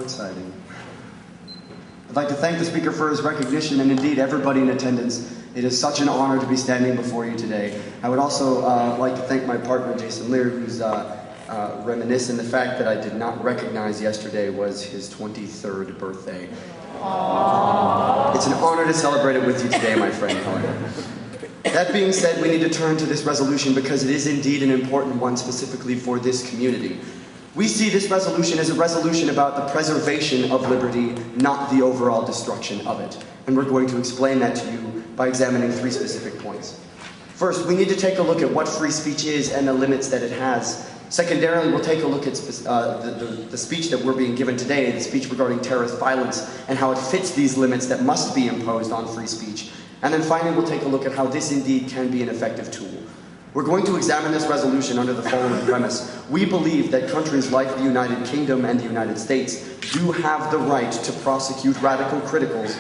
exciting. I'd like to thank the speaker for his recognition and indeed everybody in attendance. It is such an honor to be standing before you today. I would also like to thank my partner, Jason Lear, who's reminiscent the fact that I did not recognize yesterday was his 23rd birthday. Aww. It's an honor to celebrate it with you today, my friend, however. That being said, we need to turn to this resolution because it is indeed an important one specifically for this community. We see this resolution as a resolution about the preservation of liberty, not the overall destruction of it. And we're going to explain that to you by examining 3 specific points. First, we need to take a look at what free speech is and the limits that it has. Secondarily, we'll take a look at the speech that we're being given today, the speech regarding terrorist violence, and how it fits these limits that must be imposed on free speech. And then finally, we'll take a look at how this indeed can be an effective tool. We're going to examine this resolution under the following premise. We believe that countries like the United Kingdom and the United States do have the right to prosecute radical criticals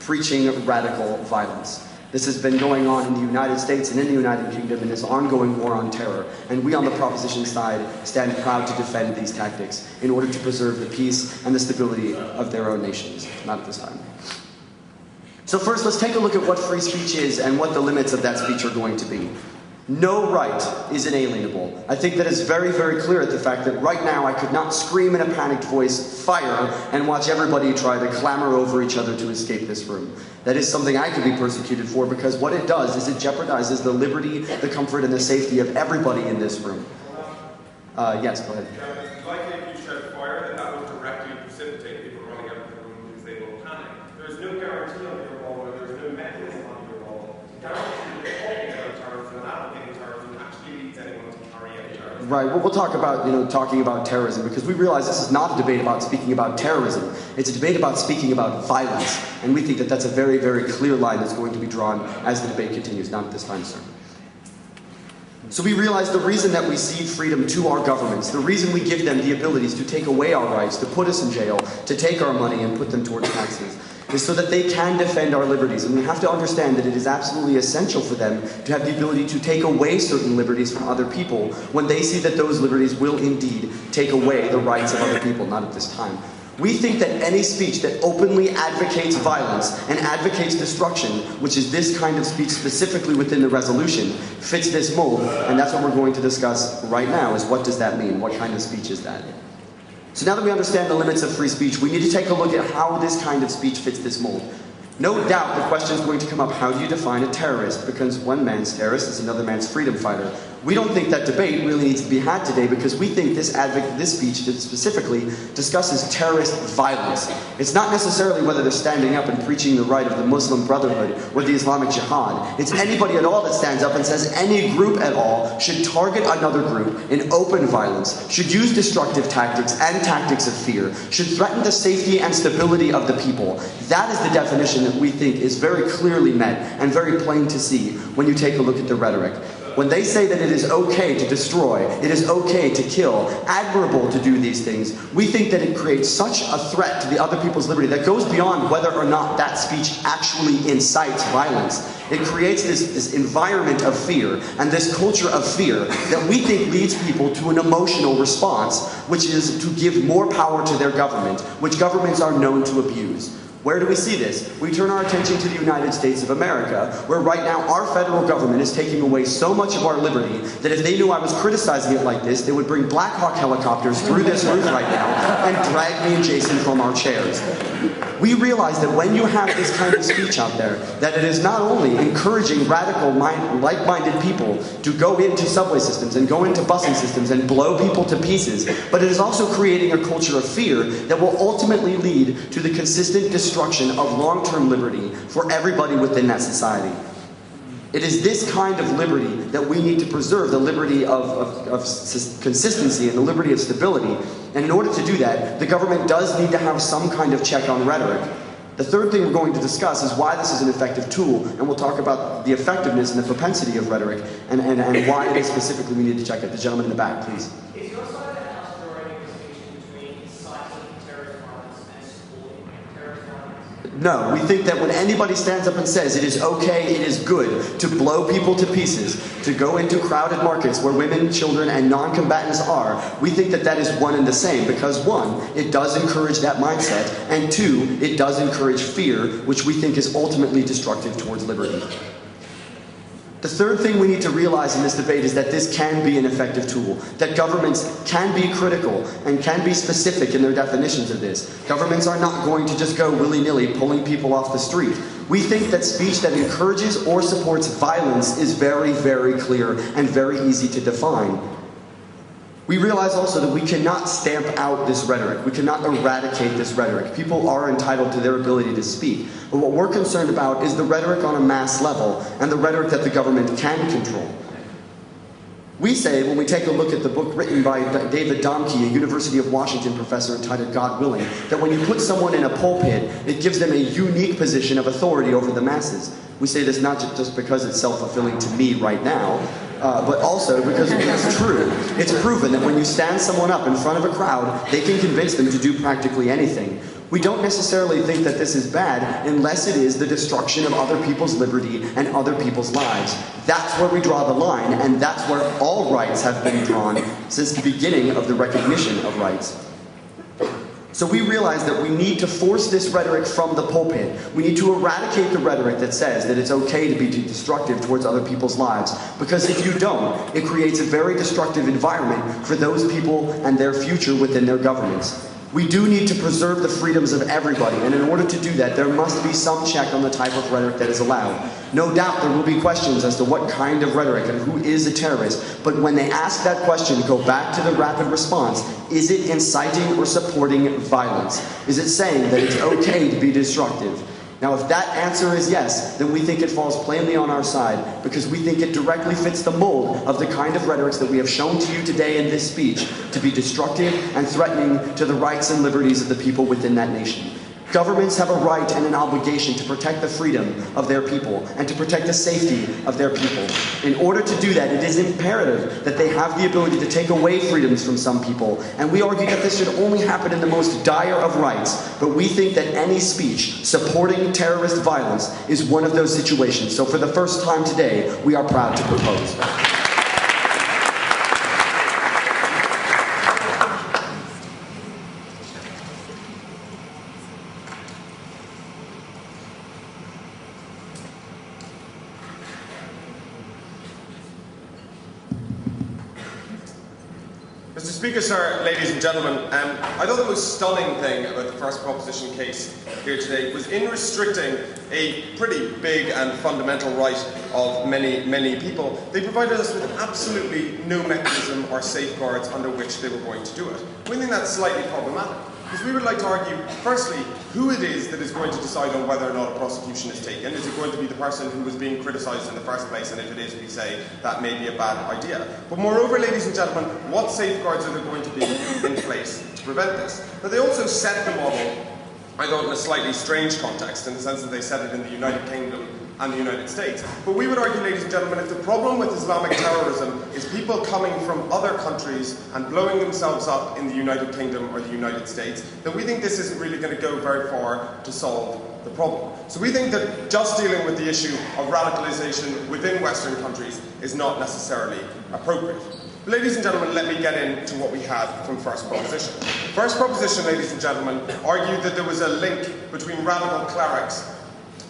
preaching radical violence. This has been going on in the United States and in the United Kingdom in this ongoing war on terror, and we on the proposition side stand proud to defend these tactics in order to preserve the peace and the stability of their own nations. Not at this time. So first, let's take a look at what free speech is and what the limits of that speech are going to be. No right is inalienable. I think that is very, very clear at the fact that right now I could not scream in a panicked voice, fire, and watch everybody try to clamor over each other to escape this room. That is something I could be persecuted for because what it does is it jeopardizes the liberty, the comfort, and the safety of everybody in this room. Yes, go ahead. Likely if you shout fire, then that will directly precipitate people running out of the room because they will panic. There's no guarantee on your wall, or there's no mechanism on your wall to guarantee that talking about terrorism and advocating terrorism actually leads anyone to carry out terrorism. Right, well, we'll talk about, talking about terrorism because we realize this is not a debate about speaking about terrorism. It's a debate about speaking about violence. And we think that that's a very, very clear line that's going to be drawn as the debate continues. Not at this time, sir. So we realize the reason that we cede freedom to our governments, the reason we give them the abilities to take away our rights, to put us in jail, to take our money and put them towards taxes, is so that they can defend our liberties. And we have to understand that it is absolutely essential for them to have the ability to take away certain liberties from other people when they see that those liberties will indeed take away the rights of other people, not at this time. We think that any speech that openly advocates violence and advocates destruction, which is this kind of speech specifically within the resolution, fits this mold, and that's what we're going to discuss right now, is what does that mean? What kind of speech is that? So now that we understand the limits of free speech, we need to take a look at how this kind of speech fits this mold. No doubt the question is going to come up, how do you define a terrorist? Because one man's terrorist is another man's freedom fighter. We don't think that debate really needs to be had today because we think this speech specifically discusses terrorist violence. It's not necessarily whether they're standing up and preaching the right of the Muslim Brotherhood or the Islamic Jihad. It's anybody at all that stands up and says any group at all should target another group in open violence, should use destructive tactics and tactics of fear, should threaten the safety and stability of the people. That is the definition that we think is very clearly met and very plain to see when you take a look at the rhetoric. When they say that it is okay to destroy, it is okay to kill, admirable to do these things, we think that it creates such a threat to the other people's liberty that goes beyond whether or not that speech actually incites violence. It creates this environment of fear and this culture of fear that we think leads people to an emotional response, which is to give more power to their government, which governments are known to abuse. Where do we see this? We turn our attention to the United States of America, where right now our federal government is taking away so much of our liberty that if they knew I was criticizing it like this, they would bring Black Hawk helicopters through this roof right now and drag me and Jason from our chairs. We realize that when you have this kind of speech out there, that it is not only encouraging radical, like-minded people to go into subway systems and go into busing systems and blow people to pieces, but it is also creating a culture of fear that will ultimately lead to the consistent destruction of long-term liberty for everybody within that society. It is this kind of liberty that we need to preserve, the liberty of consistency and the liberty of stability. And in order to do that, the government does need to have some kind of check on rhetoric. The third thing we're going to discuss is why this is an effective tool, and we'll talk about the effectiveness and the propensity of rhetoric and why it is specifically we need to check it. The gentleman in the back, please. Is your side of the house drawing a distinction between inciting terrorist violence and supporting terrorist violence? No, we think that when anybody stands up and says it is okay, it is good to blow people to pieces, to go into crowded markets where women, children, and non-combatants are, we think that that is one and the same because one, it does encourage that mindset, and two, it does encourage fear, which we think is ultimately destructive towards liberty. The third thing we need to realize in this debate is that this can be an effective tool, that governments can be critical and can be specific in their definitions of this. Governments are not going to just go willy-nilly pulling people off the street. We think that speech that encourages or supports violence is very, very clear and very easy to define. We realize also that we cannot stamp out this rhetoric. We cannot eradicate this rhetoric. People are entitled to their ability to speak. But what we're concerned about is the rhetoric on a mass level and the rhetoric that the government can control. We say, when we take a look at the book written by David Domke, a University of Washington professor entitled God Willing, that when you put someone in a pulpit, it gives them a unique position of authority over the masses. We say this not just because it's self-fulfilling to me right now, but also because it's true. It's proven that when you stand someone up in front of a crowd, they can convince them to do practically anything. We don't necessarily think that this is bad unless it is the destruction of other people's liberty and other people's lives. That's where we draw the line, and that's where all rights have been drawn since the beginning of the recognition of rights. So we realize that we need to force this rhetoric from the pulpit. We need to eradicate the rhetoric that says that it's okay to be destructive towards other people's lives. Because if you don't, it creates a very destructive environment for those people and their future within their governments. We do need to preserve the freedoms of everybody, and in order to do that, there must be some check on the type of rhetoric that is allowed. No doubt there will be questions as to what kind of rhetoric and who is a terrorist, but when they ask that question, go back to the rapid response. Is it inciting or supporting violence? Is it saying that it's okay to be destructive? Now, if that answer is yes, then we think it falls plainly on our side, because we think it directly fits the mold of the kind of rhetorics that we have shown to you today in this speech to be destructive and threatening to the rights and liberties of the people within that nation. Governments have a right and an obligation to protect the freedom of their people and to protect the safety of their people. In order to do that, it is imperative that they have the ability to take away freedoms from some people. And we argue that this should only happen in the most dire of rights. But we think that any speech supporting terrorist violence is one of those situations. So for the first time today, we are proud to propose. Mr. Speaker, sir, ladies and gentlemen, I thought the most stunning thing about the first proposition case here today was in restricting a pretty big and fundamental right of many people, they provided us with absolutely no mechanism or safeguards under which they were going to do it. We think that's slightly problematic, because we would like to argue, firstly, who it is that is going to decide on whether or not a prosecution is taken. Is it going to be the person who was being criticised in the first place, and if it is, we say that may be a bad idea. But moreover, ladies and gentlemen, what safeguards are there going to be in place to prevent this? Now, they also set the model, I thought, in a slightly strange context, in the sense that they set it in the United Kingdom and the United States. But we would argue, ladies and gentlemen, if the problem with Islamic terrorism is people coming from other countries and blowing themselves up in the United Kingdom or the United States, then we think this isn't really going to go very far to solve the problem. So we think that just dealing with the issue of radicalization within Western countries is not necessarily appropriate. Ladies and gentlemen, let me get into what we had from first proposition. First proposition, ladies and gentlemen, argued that there was a link between radical clerics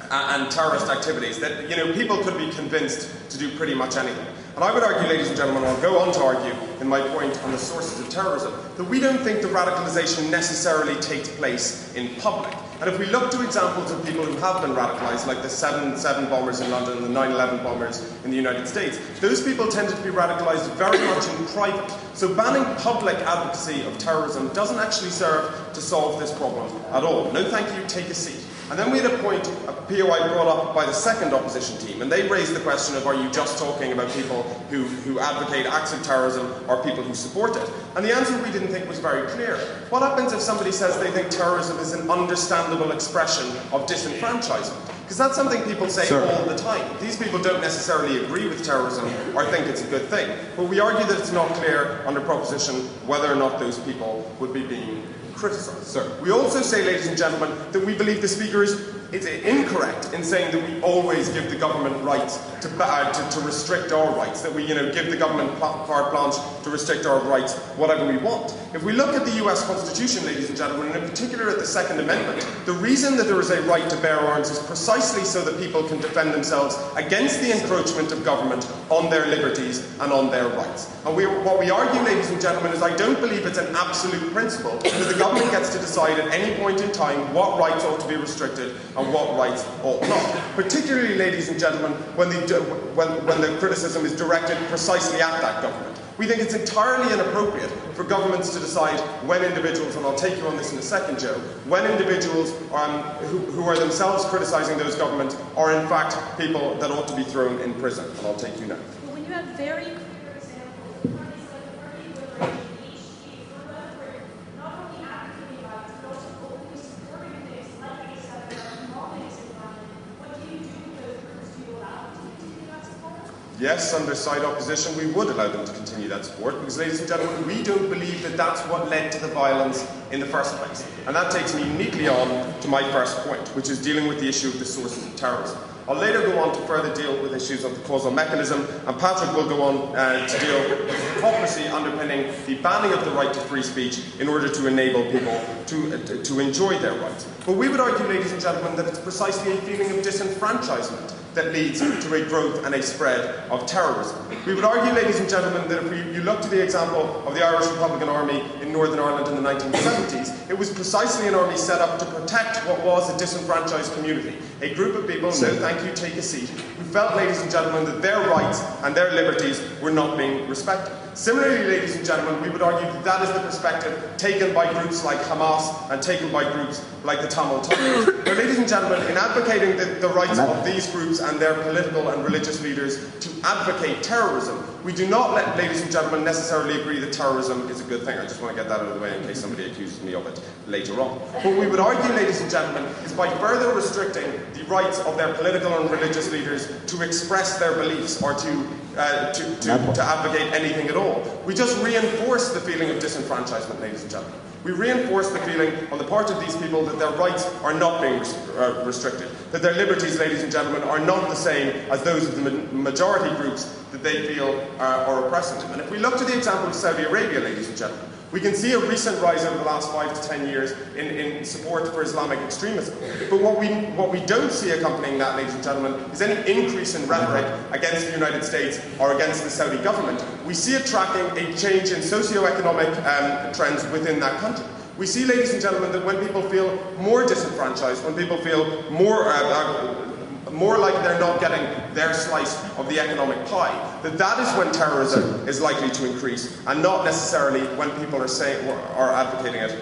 and terrorist activities, that people could be convinced to do pretty much anything. And I would argue, ladies and gentlemen, I'll go on to argue in my point on the sources of terrorism, that we don't think the radicalization necessarily takes place in public. And if we look to examples of people who have been radicalized, like the 7/7 bombers in London and the 9/11 bombers in the United States, those people tended to be radicalized very much in private. So banning public advocacy of terrorism doesn't actually serve to solve this problem at all. No thank you, take a seat. And then we had a point, a POI brought up by the second opposition team, and they raised the question of, are you just talking about people who advocate acts of terrorism or people who support it? And the answer we didn't think was very clear. What happens if somebody says they think terrorism is an understandable expression of disenfranchisement? Because that's something people say all the time. These people don't necessarily agree with terrorism or think it's a good thing. But we argue that it's not clear under proposition whether or not those people would be being criticise. Sir. We also say, ladies and gentlemen, that we believe the Speaker is incorrect in saying that we always give the government rights to restrict our rights, that we give the government carte blanche to restrict our rights whatever we want. If we look at the US Constitution, ladies and gentlemen, and in particular at the Second Amendment, the reason that there is a right to bear arms is precisely so that people can defend themselves against the encroachment of government on their liberties and on their rights. And what we argue, ladies and gentlemen, is I don't believe it's an absolute principle that the government gets to decide at any point in time what rights ought to be restricted and what rights ought not. Particularly, ladies and gentlemen, when the criticism is directed precisely at that government. We think it's entirely inappropriate for governments to decide when individuals, and I'll take you on this in a second, Joe, when individuals who are themselves criticising those governments are in fact people that ought to be thrown in prison. And I'll take you now. But when you have very clear examples, parties like the Party Liberation, the HDP, where not only advocating violence, but also openly supporting things like the Semifinals This, what do you do with groups? Do you allow them to continue that support? Yes, under side opposition, we would allow them to continue that support because, ladies and gentlemen, we don't believe that that's what led to the violence in the first place. And that takes me neatly on to my first point, which is dealing with the issue of the sources of terrorism. I'll later go on to further deal with issues of the causal mechanism, and Patrick will go on to deal with the hypocrisy underpinning the banning of the right to free speech in order to enable people to enjoy their rights. But we would argue, ladies and gentlemen, that it's precisely a feeling of disenfranchisement that leads to a growth and a spread of terrorism. We would argue, ladies and gentlemen, that if you look to the example of the Irish Republican Army in Northern Ireland in the 1970s, it was precisely an army set up to protect what was a disenfranchised community. A group of people, no thank you, take a seat, who felt, ladies and gentlemen, that their rights and their liberties were not being respected. Similarly, ladies and gentlemen, we would argue that that is the perspective taken by groups like Hamas and taken by groups like the Tamil Tigers. But ladies and gentlemen, in advocating the rights of these groups and their political and religious leaders to advocate terrorism, we do not, ladies and gentlemen, necessarily agree that terrorism is a good thing. I just want to get that out of the way in case somebody accuses me of it later on. What we would argue, ladies and gentlemen, is by further restricting the rights of their political and religious leaders to express their beliefs or to advocate anything at all, we just reinforce the feeling of disenfranchisement, ladies and gentlemen. We reinforce the feeling on the part of these people that their rights are not being restricted, that their liberties, ladies and gentlemen, are not the same as those of the majority groups that they feel are oppressing them. And if we look to the example of Saudi Arabia, ladies and gentlemen, we can see a recent rise over the last 5 to 10 years in support for Islamic extremism. But what we don't see accompanying that, ladies and gentlemen, is any increase in rhetoric against the United States or against the Saudi government. We see it tracking a change in socio-economic trends within that country. We see, ladies and gentlemen, that when people feel more disenfranchised, when people feel more like they're not getting their slice of the economic pie, that is when terrorism is likely to increase, and not necessarily when people are advocating it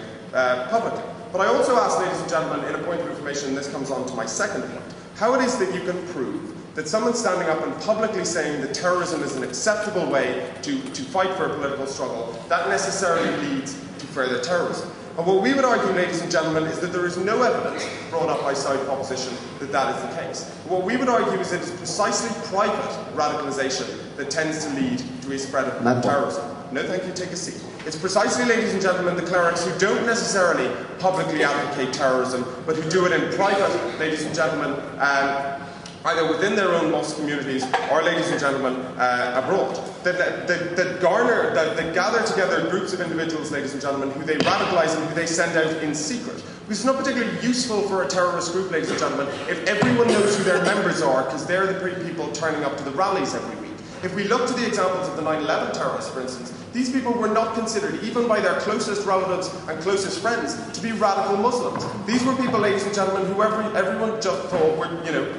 publicly. But I also ask, ladies and gentlemen, in a point of information, and this comes on to my second point, how it is that you can prove that someone standing up and publicly saying that terrorism is an acceptable way to fight for a political struggle, that necessarily leads to further terrorism. And what we would argue, ladies and gentlemen, is that there is no evidence brought up by side opposition that that is the case. What we would argue is that it is precisely private radicalisation that tends to lead to a spread of terrorism. No, thank you, take a seat. It's precisely, ladies and gentlemen, the clerics who don't necessarily publicly advocate terrorism, but who do it in private, ladies and gentlemen, either within their own mosque communities or, ladies and gentlemen, abroad, that gather together groups of individuals, ladies and gentlemen, who they radicalise and who they send out in secret. Because it's not particularly useful for a terrorist group, ladies and gentlemen, if everyone knows who their members are, because they're the pretty people turning up to the rallies every week. If we look to the examples of the 9/11 terrorists, for instance, these people were not considered, even by their closest relatives and closest friends, to be radical Muslims. These were people, ladies and gentlemen, who everyone just thought were,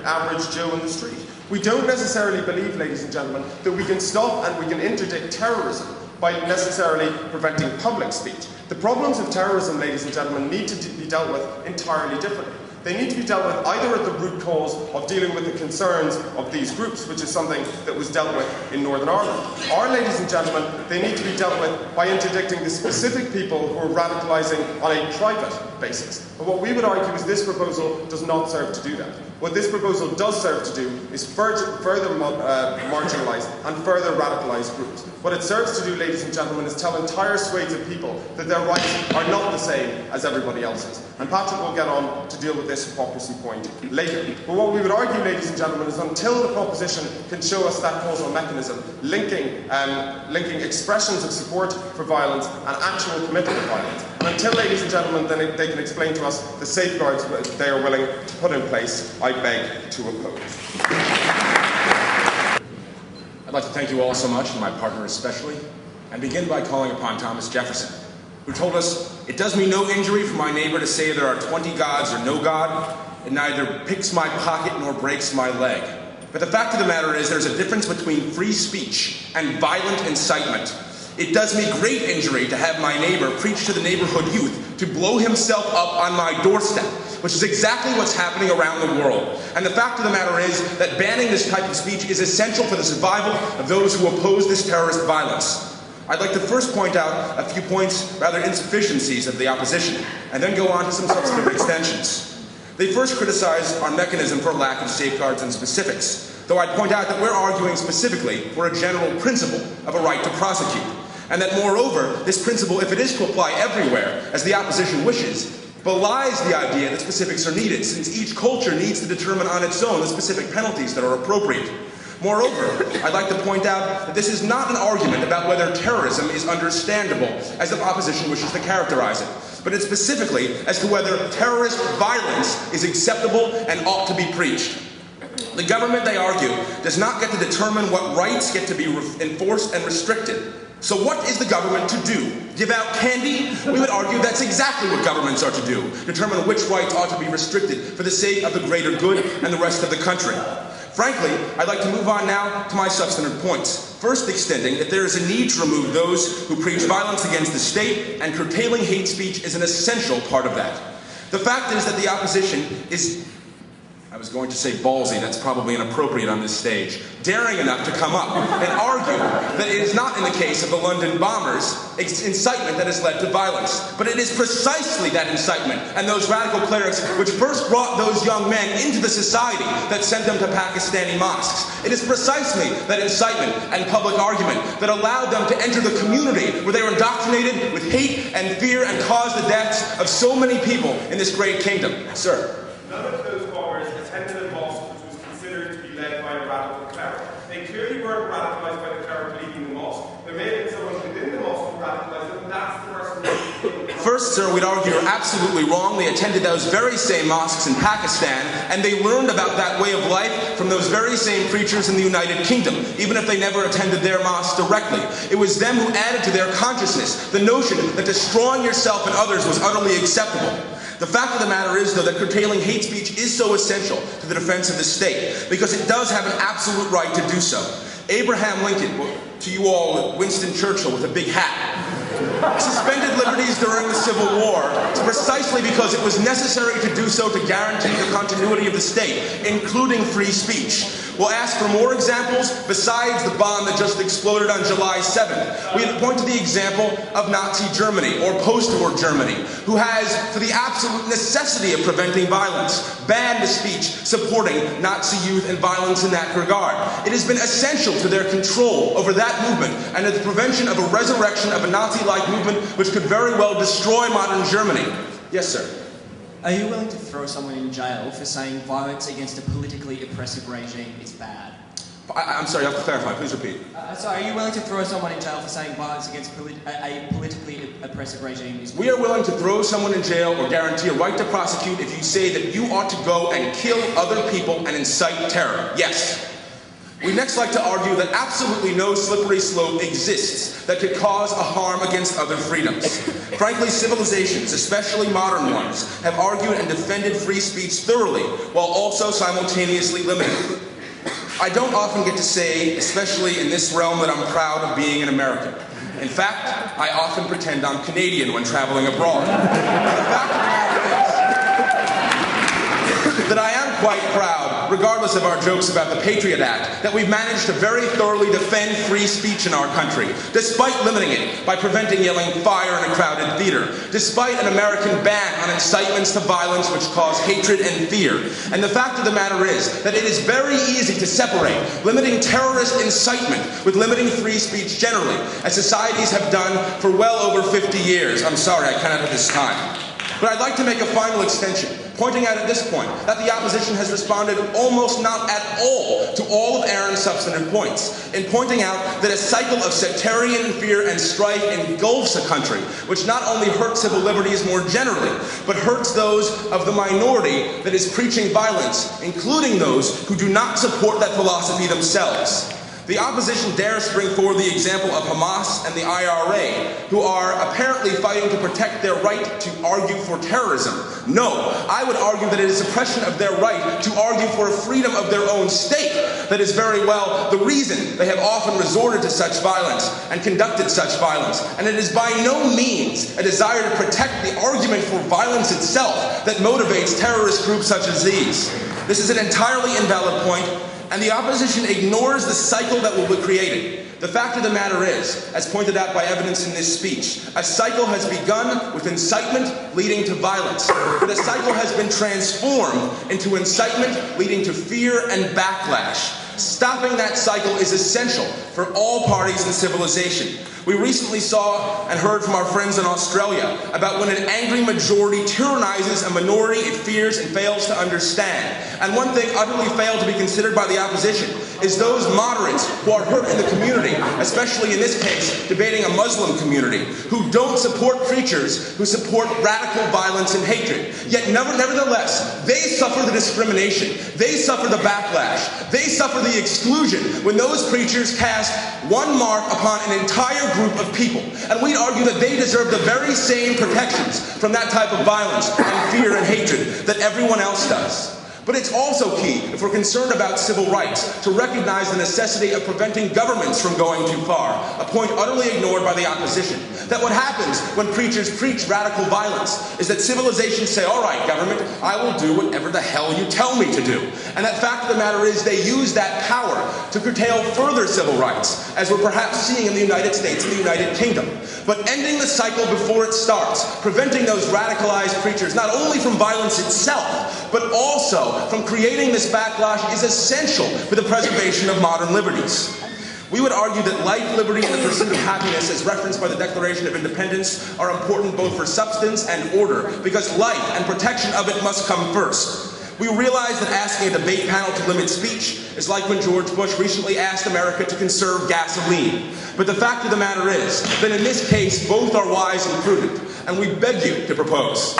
average Joe in the street. We don't necessarily believe, ladies and gentlemen, that we can stop and we can interdict terrorism by necessarily preventing public speech. The problems of terrorism, ladies and gentlemen, need to be dealt with entirely differently. They need to be dealt with either at the root cause of dealing with the concerns of these groups, which is something that was dealt with in Northern Ireland. Or, ladies and gentlemen, they need to be dealt with by interdicting the specific people who are radicalising on a private basis. But what we would argue is this proposal does not serve to do that. What this proposal does serve to do is further marginalise and further radicalise groups. What it serves to do, ladies and gentlemen, is tell entire swathes of people that their rights are not the same as everybody else's. And Patrick will get on to deal with this hypocrisy point later. But what we would argue, ladies and gentlemen, is until the proposition can show us that causal mechanism linking expressions of support for violence and actual commitment of violence, and until, ladies and gentlemen, they can explain to us the safeguards they are willing to put in place, I beg to oppose. I'd like to thank you all so much, and my partner especially, and begin by calling upon Thomas Jefferson, who told us, "It does me no injury for my neighbor to say there are 20 gods or no God. It neither picks my pocket nor breaks my leg. But the fact of the matter is there's a difference between free speech and violent incitement. It does me great injury to have my neighbor preach to the neighborhood youth to blow himself up on my doorstep, which is exactly what's happening around the world. And the fact of the matter is that banning this type of speech is essential for the survival of those who oppose this terrorist violence." I'd like to first point out a few points, rather insufficiencies of the opposition, and then go on to some substantive extensions. They first criticize our mechanism for lack of safeguards and specifics, though I'd point out that we're arguing specifically for a general principle of a right to prosecute, and that moreover, this principle, if it is to apply everywhere, as the opposition wishes, belies the idea that specifics are needed, since each culture needs to determine on its own the specific penalties that are appropriate. Moreover, I'd like to point out that this is not an argument about whether terrorism is understandable, as the opposition wishes to characterize it, but it's specifically as to whether terrorist violence is acceptable and ought to be preached. The government, they argue, does not get to determine what rights get to be enforced and restricted. So what is the government to do? Give out candy? We would argue that's exactly what governments are to do, determine which rights ought to be restricted for the sake of the greater good and the rest of the country. Frankly, I'd like to move on now to my substantive points. First, extending that there is a need to remove those who preach violence against the state, and curtailing hate speech is an essential part of that. The fact is that the opposition is, I was going to say ballsy, that's probably inappropriate on this stage, daring enough to come up and argue that it is not in the case of the London bombers incitement that has led to violence, but it is precisely that incitement and those radical clerics which first brought those young men into the society that sent them to Pakistani mosques. It is precisely that incitement and public argument that allowed them to enter the community where they were indoctrinated with hate and fear and caused the deaths of so many people in this great kingdom. Sir. None of those bombers attended a mosque which was considered to be led by a radical cleric. They clearly weren't radicalised by the cleric leading the mosque. There may have been someone within the mosque who radicalised them, and that's the person who... First, sir, we'd argue you're absolutely wrong. They attended those very same mosques in Pakistan, and they learned about that way of life from those very same preachers in the United Kingdom, even if they never attended their mosque directly. It was them who added to their consciousness the notion that destroying yourself and others was utterly acceptable. The fact of the matter is, though, that curtailing hate speech is so essential to the defense of the state, because it does have an absolute right to do so. Abraham Lincoln, well, to you all, Winston Churchill with a big hat, suspended liberties during the Civil War precisely because it was necessary to do so to guarantee the continuity of the state, including free speech. We'll ask for more examples besides the bomb that just exploded on July 7th. We point to the example of Nazi Germany, or post-war Germany, who has, for the absolute necessity of preventing violence, banned the speech supporting Nazi youth and violence in that regard. It has been essential to their control over that movement and to the prevention of a resurrection of a Nazi-like movement which could very well destroy modern Germany. Yes, sir. Are you willing to throw someone in jail for saying violence against a politically oppressive regime is bad? I'm sorry, you have to clarify. Please repeat. Are you willing to throw someone in jail for saying violence against a politically oppressive regime is bad? We are willing to throw someone in jail or guarantee a right to prosecute if you say that you ought to go and kill other people and incite terror. Yes. We'd next like to argue that absolutely no slippery slope exists that could cause a harm against other freedoms. Frankly, civilizations, especially modern ones, have argued and defended free speech thoroughly, while also simultaneously limiting it. I don't often get to say, especially in this realm, that I'm proud of being an American. In fact, I often pretend I'm Canadian when traveling abroad. The fact of the matter is, quite proud, regardless of our jokes about the Patriot Act, that we've managed to very thoroughly defend free speech in our country, despite limiting it by preventing yelling fire in a crowded theater, despite an American ban on incitements to violence which cause hatred and fear. And the fact of the matter is that it is very easy to separate limiting terrorist incitement with limiting free speech generally, as societies have done for well over 50 years. I'm sorry, I cannot at this time. But I'd like to make a final extension, pointing out at this point that the opposition has responded almost not at all to all of Aaron's substantive points, in pointing out that a cycle of sectarian fear and strife engulfs a country, which not only hurts civil liberties more generally, but hurts those of the minority that is preaching violence, including those who do not support that philosophy themselves. The opposition dares bring forward the example of Hamas and the IRA, who are apparently fighting to protect their right to argue for terrorism. No, I would argue that it is suppression of their right to argue for a freedom of their own state that is very well the reason they have often resorted to such violence and conducted such violence. And it is by no means a desire to protect the argument for violence itself that motivates terrorist groups such as these. This is an entirely invalid point, and the opposition ignores the cycle that will be created. The fact of the matter is, as pointed out by evidence in this speech, a cycle has begun with incitement leading to violence, but a cycle has been transformed into incitement leading to fear and backlash. Stopping that cycle is essential for all parties in civilization. We recently saw and heard from our friends in Australia about when an angry majority tyrannizes a minority it fears and fails to understand. And one thing utterly failed to be considered by the opposition is those moderates who are hurt in the community, especially in this case, debating a Muslim community, who don't support preachers who support radical violence and hatred. Yet nevertheless, they suffer the discrimination, they suffer the backlash, they suffer the exclusion when those preachers cast one mark upon an entire group of people. And we'd argue that they deserve the very same protections from that type of violence and fear and hatred that everyone else does. But it's also key, if we're concerned about civil rights, to recognize the necessity of preventing governments from going too far, a point utterly ignored by the opposition. That what happens when preachers preach radical violence is that civilizations say, all right, government, I will do whatever the hell you tell me to do. And that fact of the matter is they use that power to curtail further civil rights, as we're perhaps seeing in the United States and the United Kingdom. But ending the cycle before it starts, preventing those radicalized preachers not only from violence itself, but also from creating this backlash is essential for the preservation of modern liberties. We would argue that life, liberty, and the pursuit of happiness, as referenced by the Declaration of Independence, are important both for substance and order, because life and protection of it must come first. We realize that asking a debate panel to limit speech is like when George Bush recently asked America to conserve gasoline. But the fact of the matter is that in this case, both are wise and prudent, and we beg you to propose.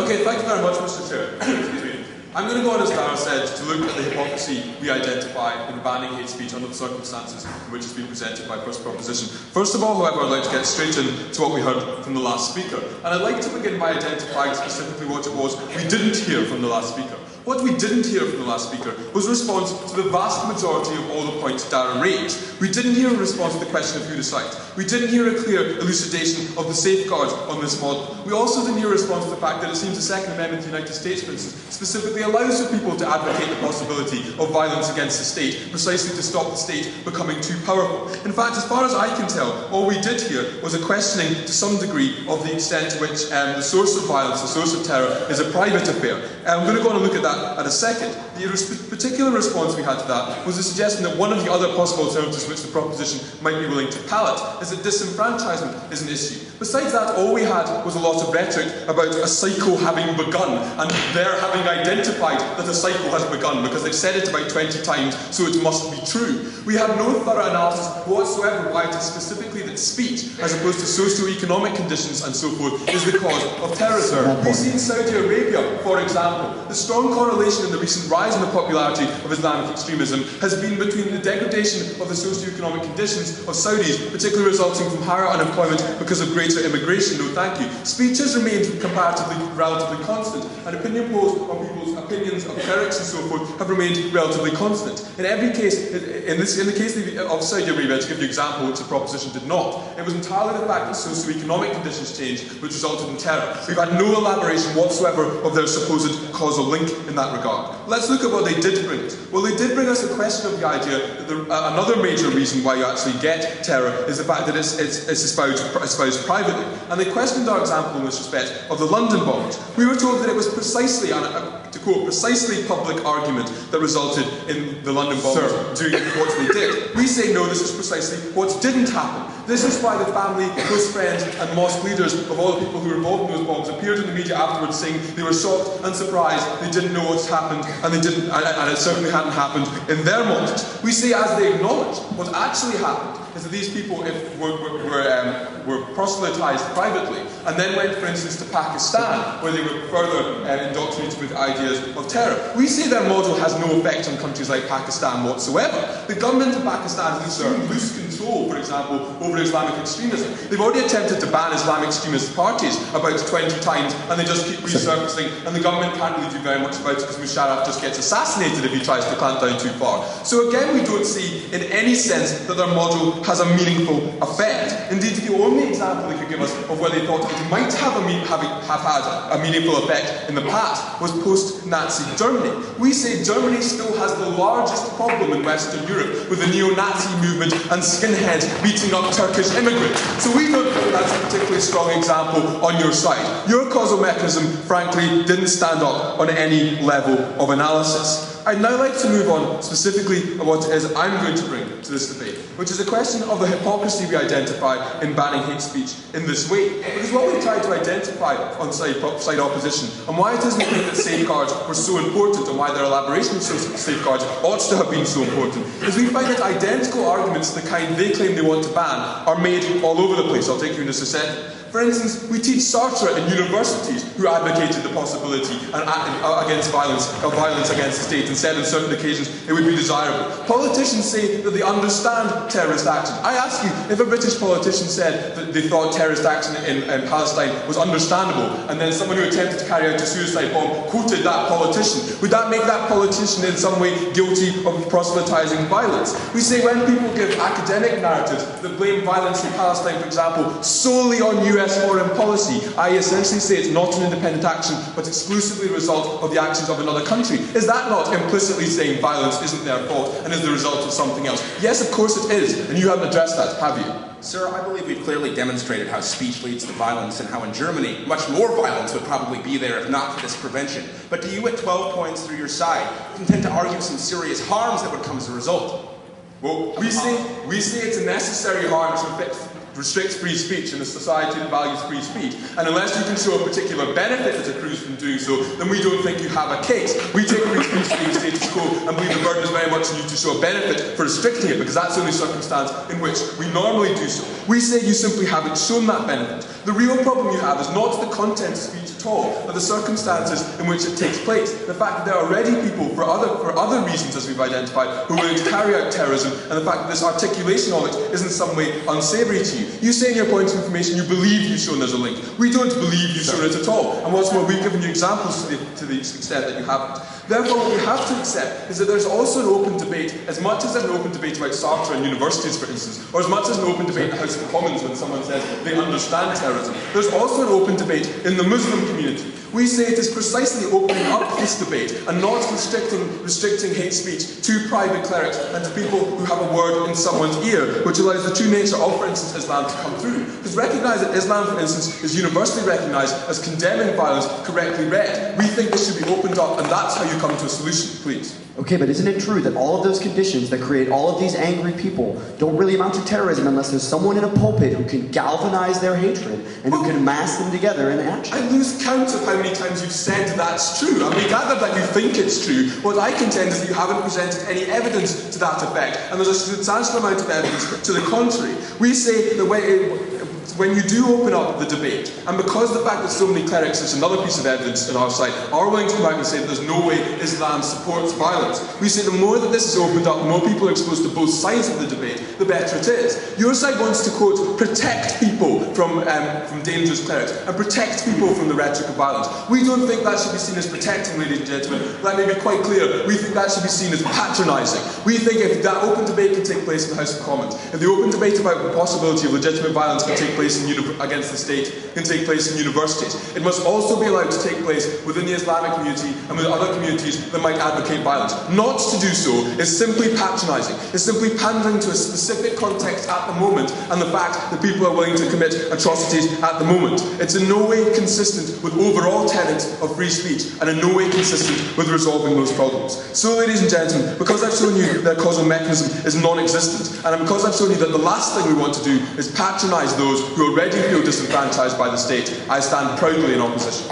Okay, thank you very much, Mr. Chair. Excuse me. I'm going to go on, as Dara said, to look at the hypocrisy we identify in banning hate speech under the circumstances in which it's been presented by first proposition. First of all, however, I'd like to get straight into what we heard from the last speaker. And I'd like to begin by identifying specifically what it was we didn't hear from the last speaker. What we didn't hear from the last speaker was a response to the vast majority of all the points Dara raised. We didn't hear a response to the question of who decides. We didn't hear a clear elucidation of the safeguards on this model. We also didn't hear a response to the fact that it seems the Second Amendment to the United States, for instance, specifically allows for people to advocate the possibility of violence against the state, precisely to stop the state becoming too powerful. In fact, as far as I can tell, all we did hear was a questioning to some degree of the extent to which the source of violence, the source of terror, is a private affair. I'm going to go on and look at that at a second. The particular response we had to that was the suggestion that one of the other possible alternatives which the proposition might be willing to pallet is that disenfranchisement is an issue. Besides that, all we had was a lot of rhetoric about a cycle having begun, and their having identified that a cycle has begun because they've said it about 20 times, so it must be true. We have no thorough analysis whatsoever why it is specifically that speech, as opposed to socio-economic conditions and so forth, is the cause of terrorism. We see in Saudi Arabia, for example, the strong correlation in the recent rise in the popularity of Islamic extremism has been between the degradation of the socio-economic conditions of Saudis, particularly resulting from higher unemployment because of greater immigration. No, thank you. Speech has remained comparatively relatively constant, and opinion polls on people's opinions of clerics and so forth have remained relatively constant. In every case, in the case of Saudi Arabia, to give you an example, which the proposition did not, it was entirely the fact that socio-economic conditions changed which resulted in terror. We've had no elaboration whatsoever of their supposed causal link in that regard. Let's look at what they did bring us. Well, they did bring us a question of the idea that another major reason why you actually get terror is the fact that it's espoused privately. And they questioned our example in this respect of the London bombers. We were told that it was precisely, to quote, precisely public argument that resulted in the London bombers doing what they did. We say no, this is precisely what didn't happen. This is why the family, close friends and mosque leaders of all the people who were involved in those bombs appeared in the media afterwards saying they were shocked and surprised, they didn't know what's happened, and it certainly hadn't happened in their mosques. We say, as they acknowledged, what actually happened is that these people were proselytized privately and then went, for instance, to Pakistan, where they were further indoctrinated with ideas of terror. We say their model has no effect on countries like Pakistan whatsoever. The government of Pakistan has loose control, for example, over Islamic extremism. They've already attempted to ban Islamic extremist parties about 20 times, and they just keep resurfacing, and the government can't really do very much about it because Musharraf just gets assassinated if he tries to clamp down too far. So again, we don't see in any sense that their model has a meaningful effect. Indeed, the only example they could give us of where they thought it might have had a meaningful effect in the past was post-Nazi Germany. We say Germany still has the largest problem in Western Europe with the neo-Nazi movement and skinheads beating up Turkish immigrants. So we don't think that's a particularly strong example on your side. Your causal mechanism, frankly, didn't stand up on any level of analysis. I'd now like to move on specifically to what it is I'm going to bring to this debate, which is a question of the hypocrisy we identify in banning hate speech in this way. Because what we try to identify on side opposition, and why it is we think that safeguards were so important and why their elaboration of safeguards ought to have been so important, is we find that identical arguments, the kind they claim they want to ban, are made all over the place. I'll take you in just a second. For instance, we teach Sartre in universities who advocated the possibility against violence against the state and said on certain occasions it would be desirable. Politicians say that they understand terrorist action. I ask you, if a British politician said that they thought terrorist action in Palestine was understandable, and then someone who attempted to carry out a suicide bomb quoted that politician, would that make that politician in some way guilty of proselytizing violence? We say when people give academic narratives that blame violence in Palestine, for example, solely on US foreign policy, I essentially say it's not an independent action, but exclusively a result of the actions of another country. Is that not implicitly saying violence isn't their fault and is the result of something else? Yes, of course it is, and you haven't addressed that, have you? Sir, I believe we've clearly demonstrated how speech leads to violence and how in Germany much more violence would probably be there if not for this prevention. But do you at 12 points through your side intend to argue some serious harms that would come as a result? Well, we say it's a necessary harm to restricts free speech in a society that values free speech. And unless you can show a particular benefit that accrues from doing so, then we don't think you have a case. We take free speech being status quo and believe the burden is very much on you to show a benefit for restricting it, because that's the only circumstance in which we normally do so. We say you simply haven't shown that benefit. The real problem you have is not the content of speech at all, but the circumstances in which it takes place. The fact that there are already people, for other reasons as we've identified, who are willing to carry out terrorism, and the fact that this articulation of it is in some way unsavoury to you. You say in your point of information you believe you've shown there's a link. We don't believe you've shown it at all. And what's more, we've given you examples to the extent that you haven't. Therefore, what we have to accept is that there's also an open debate, as much as there's an open debate about Sartre in universities, for instance, or as much as an open debate in the House of Commons when someone says they understand terrorism. There's also an open debate in the Muslim community. We say it is precisely opening up this debate and not restricting hate speech to private clerics and to people who have a word in someone's ear, which allows the true nature of, for instance, Islam to come through. Because recognise that Islam, for instance, is universally recognised as condemning violence correctly read. We think this should be opened up, and that's how you come to a solution, please. Okay, but isn't it true that all of those conditions that create all of these angry people don't really amount to terrorism unless there's someone in a pulpit who can galvanize their hatred and who can mass them together in action? I lose count of how many times you've said that's true. I mean, gather that you think it's true. What I contend is that you haven't presented any evidence to that effect, and there's a substantial amount of evidence to the contrary. We say the way when you do open up the debate, and because the fact that so many clerics, it's another piece of evidence on our side, are willing to come out and say that there's no way Islam supports violence, we say the more that this is opened up, the more people are exposed to both sides of the debate, the better it is. Your side wants to, quote, protect people from dangerous clerics, and protect people from the rhetoric of violence. We don't think that should be seen as protecting, ladies and gentlemen. Let me be quite clear. We think that should be seen as patronising. We think if that open debate can take place in the House of Commons, if the open debate about the possibility of legitimate violence can take place against the state, can take place in universities, it must also be allowed to take place within the Islamic community and with other communities that might advocate violence. Not to do so is simply patronising. It's simply pandering to a specific context at the moment and the fact that people are willing to commit atrocities at the moment. It's in no way consistent with overall tenets of free speech and in no way consistent with resolving those problems. So, ladies and gentlemen, because I've shown you that causal mechanism is non-existent, and because I've shown you that the last thing we want to do is patronise those who already feel disenfranchised by the state, I stand proudly in opposition.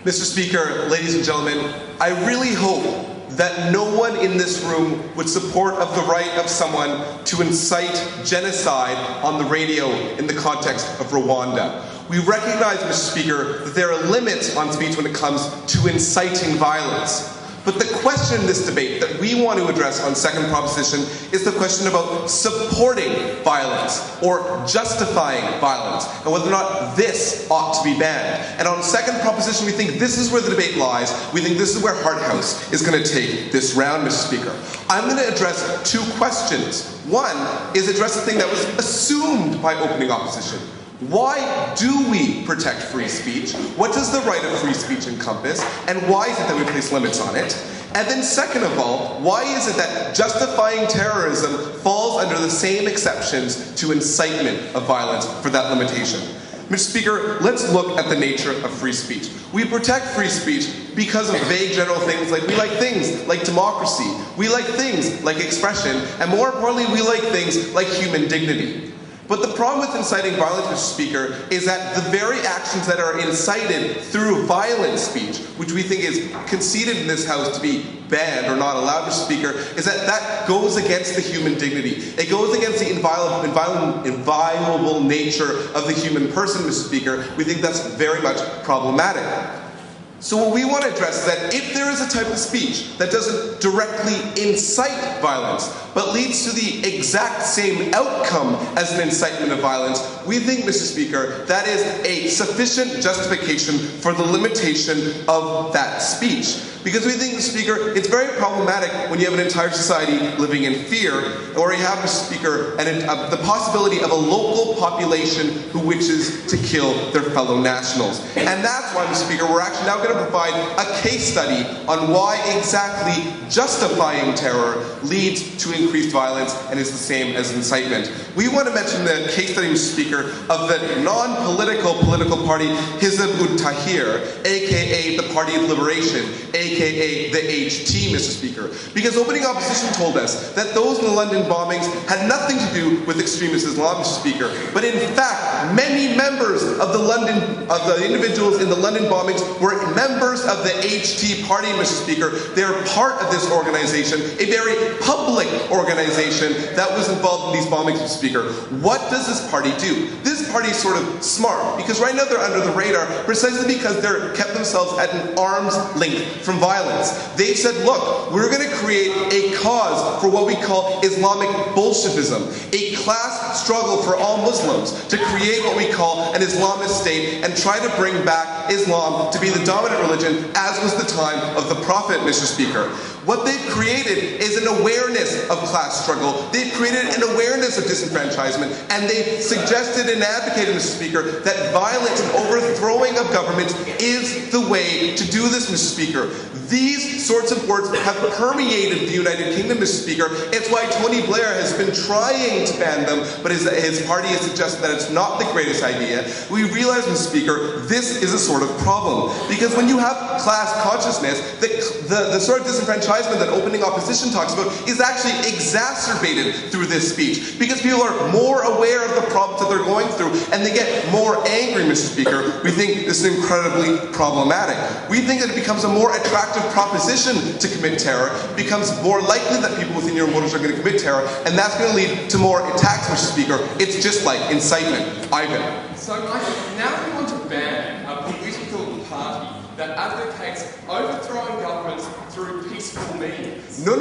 Mr. Speaker, ladies and gentlemen, I really hope that no one in this room would support of the right of someone to incite genocide on the radio in the context of Rwanda. We recognize, Mr. Speaker, that there are limits on speech when it comes to inciting violence. But the question in this debate that we want to address on second proposition is the question about supporting violence or justifying violence and whether or not this ought to be banned. And on second proposition, we think this is where the debate lies. We think this is where Harthouse is going to take this round, Mr. Speaker. I'm going to address two questions. One is address the thing that was assumed by opening opposition. Why do we protect free speech? What does the right of free speech encompass? And why is it that we place limits on it? And then second of all, why is it that justifying terrorism falls under the same exceptions to incitement of violence for that limitation? Mr. Speaker, let's look at the nature of free speech. We protect free speech because of vague general things like we like things like democracy, we like things like expression, and more importantly, we like things like human dignity. But the problem with inciting violence, Mr. Speaker, is that the very actions that are incited through violent speech, which we think is conceded in this House to be banned or not allowed, Mr. Speaker, is that that goes against the human dignity. It goes against the inviolable nature of the human person, Mr. Speaker. We think that's very much problematic. So what we want to address is that if there is a type of speech that doesn't directly incite violence, but leads to the exact same outcome as an incitement of violence, we think, Mr. Speaker, that is a sufficient justification for the limitation of that speech. Because we think, Mr. Speaker, it's very problematic when you have an entire society living in fear, or you have, Mr. Speaker, the possibility of a local population who wishes to kill their fellow nationals. And that's why, Mr. Speaker, we're actually now going to provide a case study on why exactly justifying terror leads to increased violence and is the same as incitement. We want to mention the case study, Mr. Speaker, of the non-political political party Hizb ut-Tahrir, aka the Party of Liberation, aka the HT, Mr. Speaker. Because opening opposition told us that those in the London bombings had nothing to do with extremist Islam, Mr. Speaker. But in fact, many members of the individuals in the London bombings were members of the HT party, Mr. Speaker. They're part of this organization, a very public organization that was involved in these bombings, Mr. Speaker. What does this party do? This party is sort of smart, because right now they're under the radar precisely because they're kept themselves at an arm's length from violence. They've said, look, we're going to create a cause for what we call Islamic Bolshevism, a class struggle for all Muslims to create what we call an Islamist state and try to bring back Islam to be the dominant religion, as was the time of the Prophet, Mr. Speaker. What they've created is an awareness of class struggle. They've created an awareness of disenfranchisement, and they've suggested and advocated, Mr. Speaker, that violence and overthrowing of governments is the way to do this, Mr. Speaker. These sorts of words have permeated the United Kingdom, Mr. Speaker. It's why Tony Blair has been trying to ban them, but his party has suggested that it's not the greatest idea. We realize, Mr. Speaker, this is a sort of problem. Because when you have class consciousness, the sort of disenfranchisement that opening opposition talks about is actually exacerbated through this speech. Because people are more aware of the problems that they're going through, and they get more angry, Mr. Speaker. We think this is incredibly problematic. We think that it becomes a more attractive proposition opposition to commit terror, it becomes more likely that people within your borders are going to commit terror, and that's going to lead to more attacks, Mr. Speaker. It's just like incitement. Ivan. So, now we want to ban a political party that advocates overthrowing governments through peaceful means. No.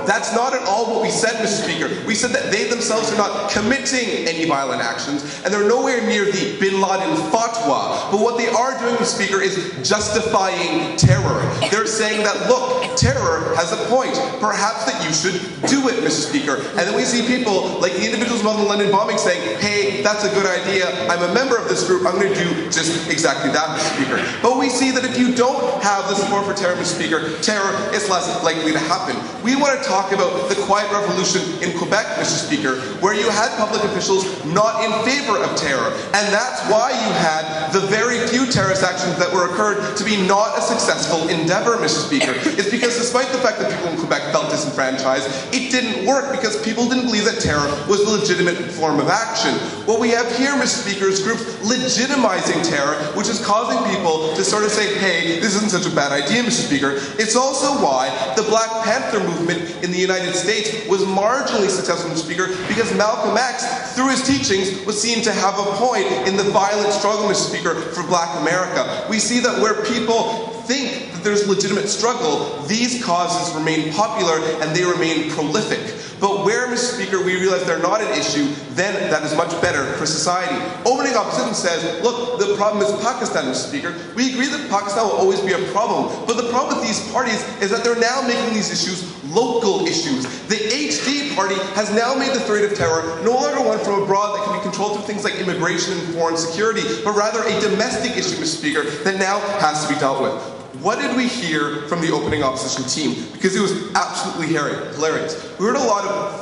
That's not at all what we said, Mr. Speaker. We said that they themselves are not committing any violent actions, and they're nowhere near the Bin Laden fatwa. But what they are doing, Mr. Speaker, is justifying terror. They're saying that, look, terror has a point. Perhaps that you should do it, Mr. Speaker. And then we see people, like the individuals involved in the London bombing, saying, hey, that's a good idea. I'm a member of this group. I'm going to do just exactly that, Mr. Speaker. But we see that if you don't have the support for terror, Mr. Speaker, terror is less likely to happen. We want to talk about the quiet revolution in Quebec, Mr. Speaker, where you had public officials not in favor of terror. And that's why you had the very few terrorist actions that were occurred to be not a successful endeavor, Mr. Speaker. It's because despite the fact that people in Quebec felt disenfranchised, it didn't work because people didn't believe that terror was a legitimate form of action. What we have here, Mr. Speaker, is groups legitimizing terror, which is causing people to sort of say, hey, this isn't such a bad idea, Mr. Speaker. It's also why the Black Panther movement in the United States was marginally successful, Mr. Speaker, because Malcolm X, through his teachings, was seen to have a point in the violent struggle, Mr. Speaker, for Black America. We see that where people think that there's legitimate struggle, these causes remain popular and they remain prolific. But where, Mr. Speaker, we realize they're not an issue, then that is much better for society. Opening opposition says, look, the problem is Pakistan, Mr. Speaker. We agree that Pakistan will always be a problem, but the problem with these parties is that they're now making these issues local issues. The HD party has now made the threat of terror no longer one from abroad that can be controlled through things like immigration and foreign security, but rather a domestic issue, Mr. Speaker, that now has to be dealt with. What did we hear from the opening opposition team? Because it was absolutely hilarious. We heard a lot of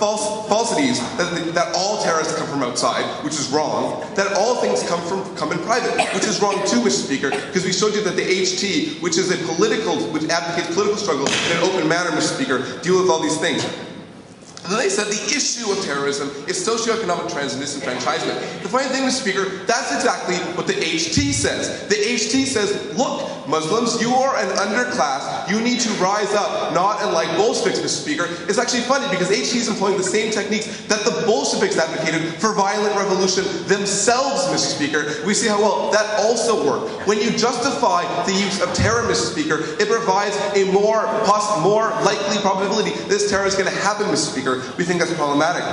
falsities that all terrorists come from outside, which is wrong, that all things come in private, which is wrong too, Mr. Speaker, because we showed you that the HT, which advocates political struggle in an open manner, Mr. Speaker, deal with all these things. And then they said the issue of terrorism is socioeconomic trends and disenfranchisement. The funny thing, Mr. Speaker, that's exactly what the HT says. The HT says, look, Muslims, you are an underclass. You need to rise up, not unlike Bolsheviks, Mr. Speaker. It's actually funny because HT is employing the same techniques that the Bolsheviks advocated for violent revolution themselves, Mr. Speaker. We see how well that also worked. When you justify the use of terror, Mr. Speaker, it provides a more likely probability this terror is going to happen, Mr. Speaker. We think that's problematic.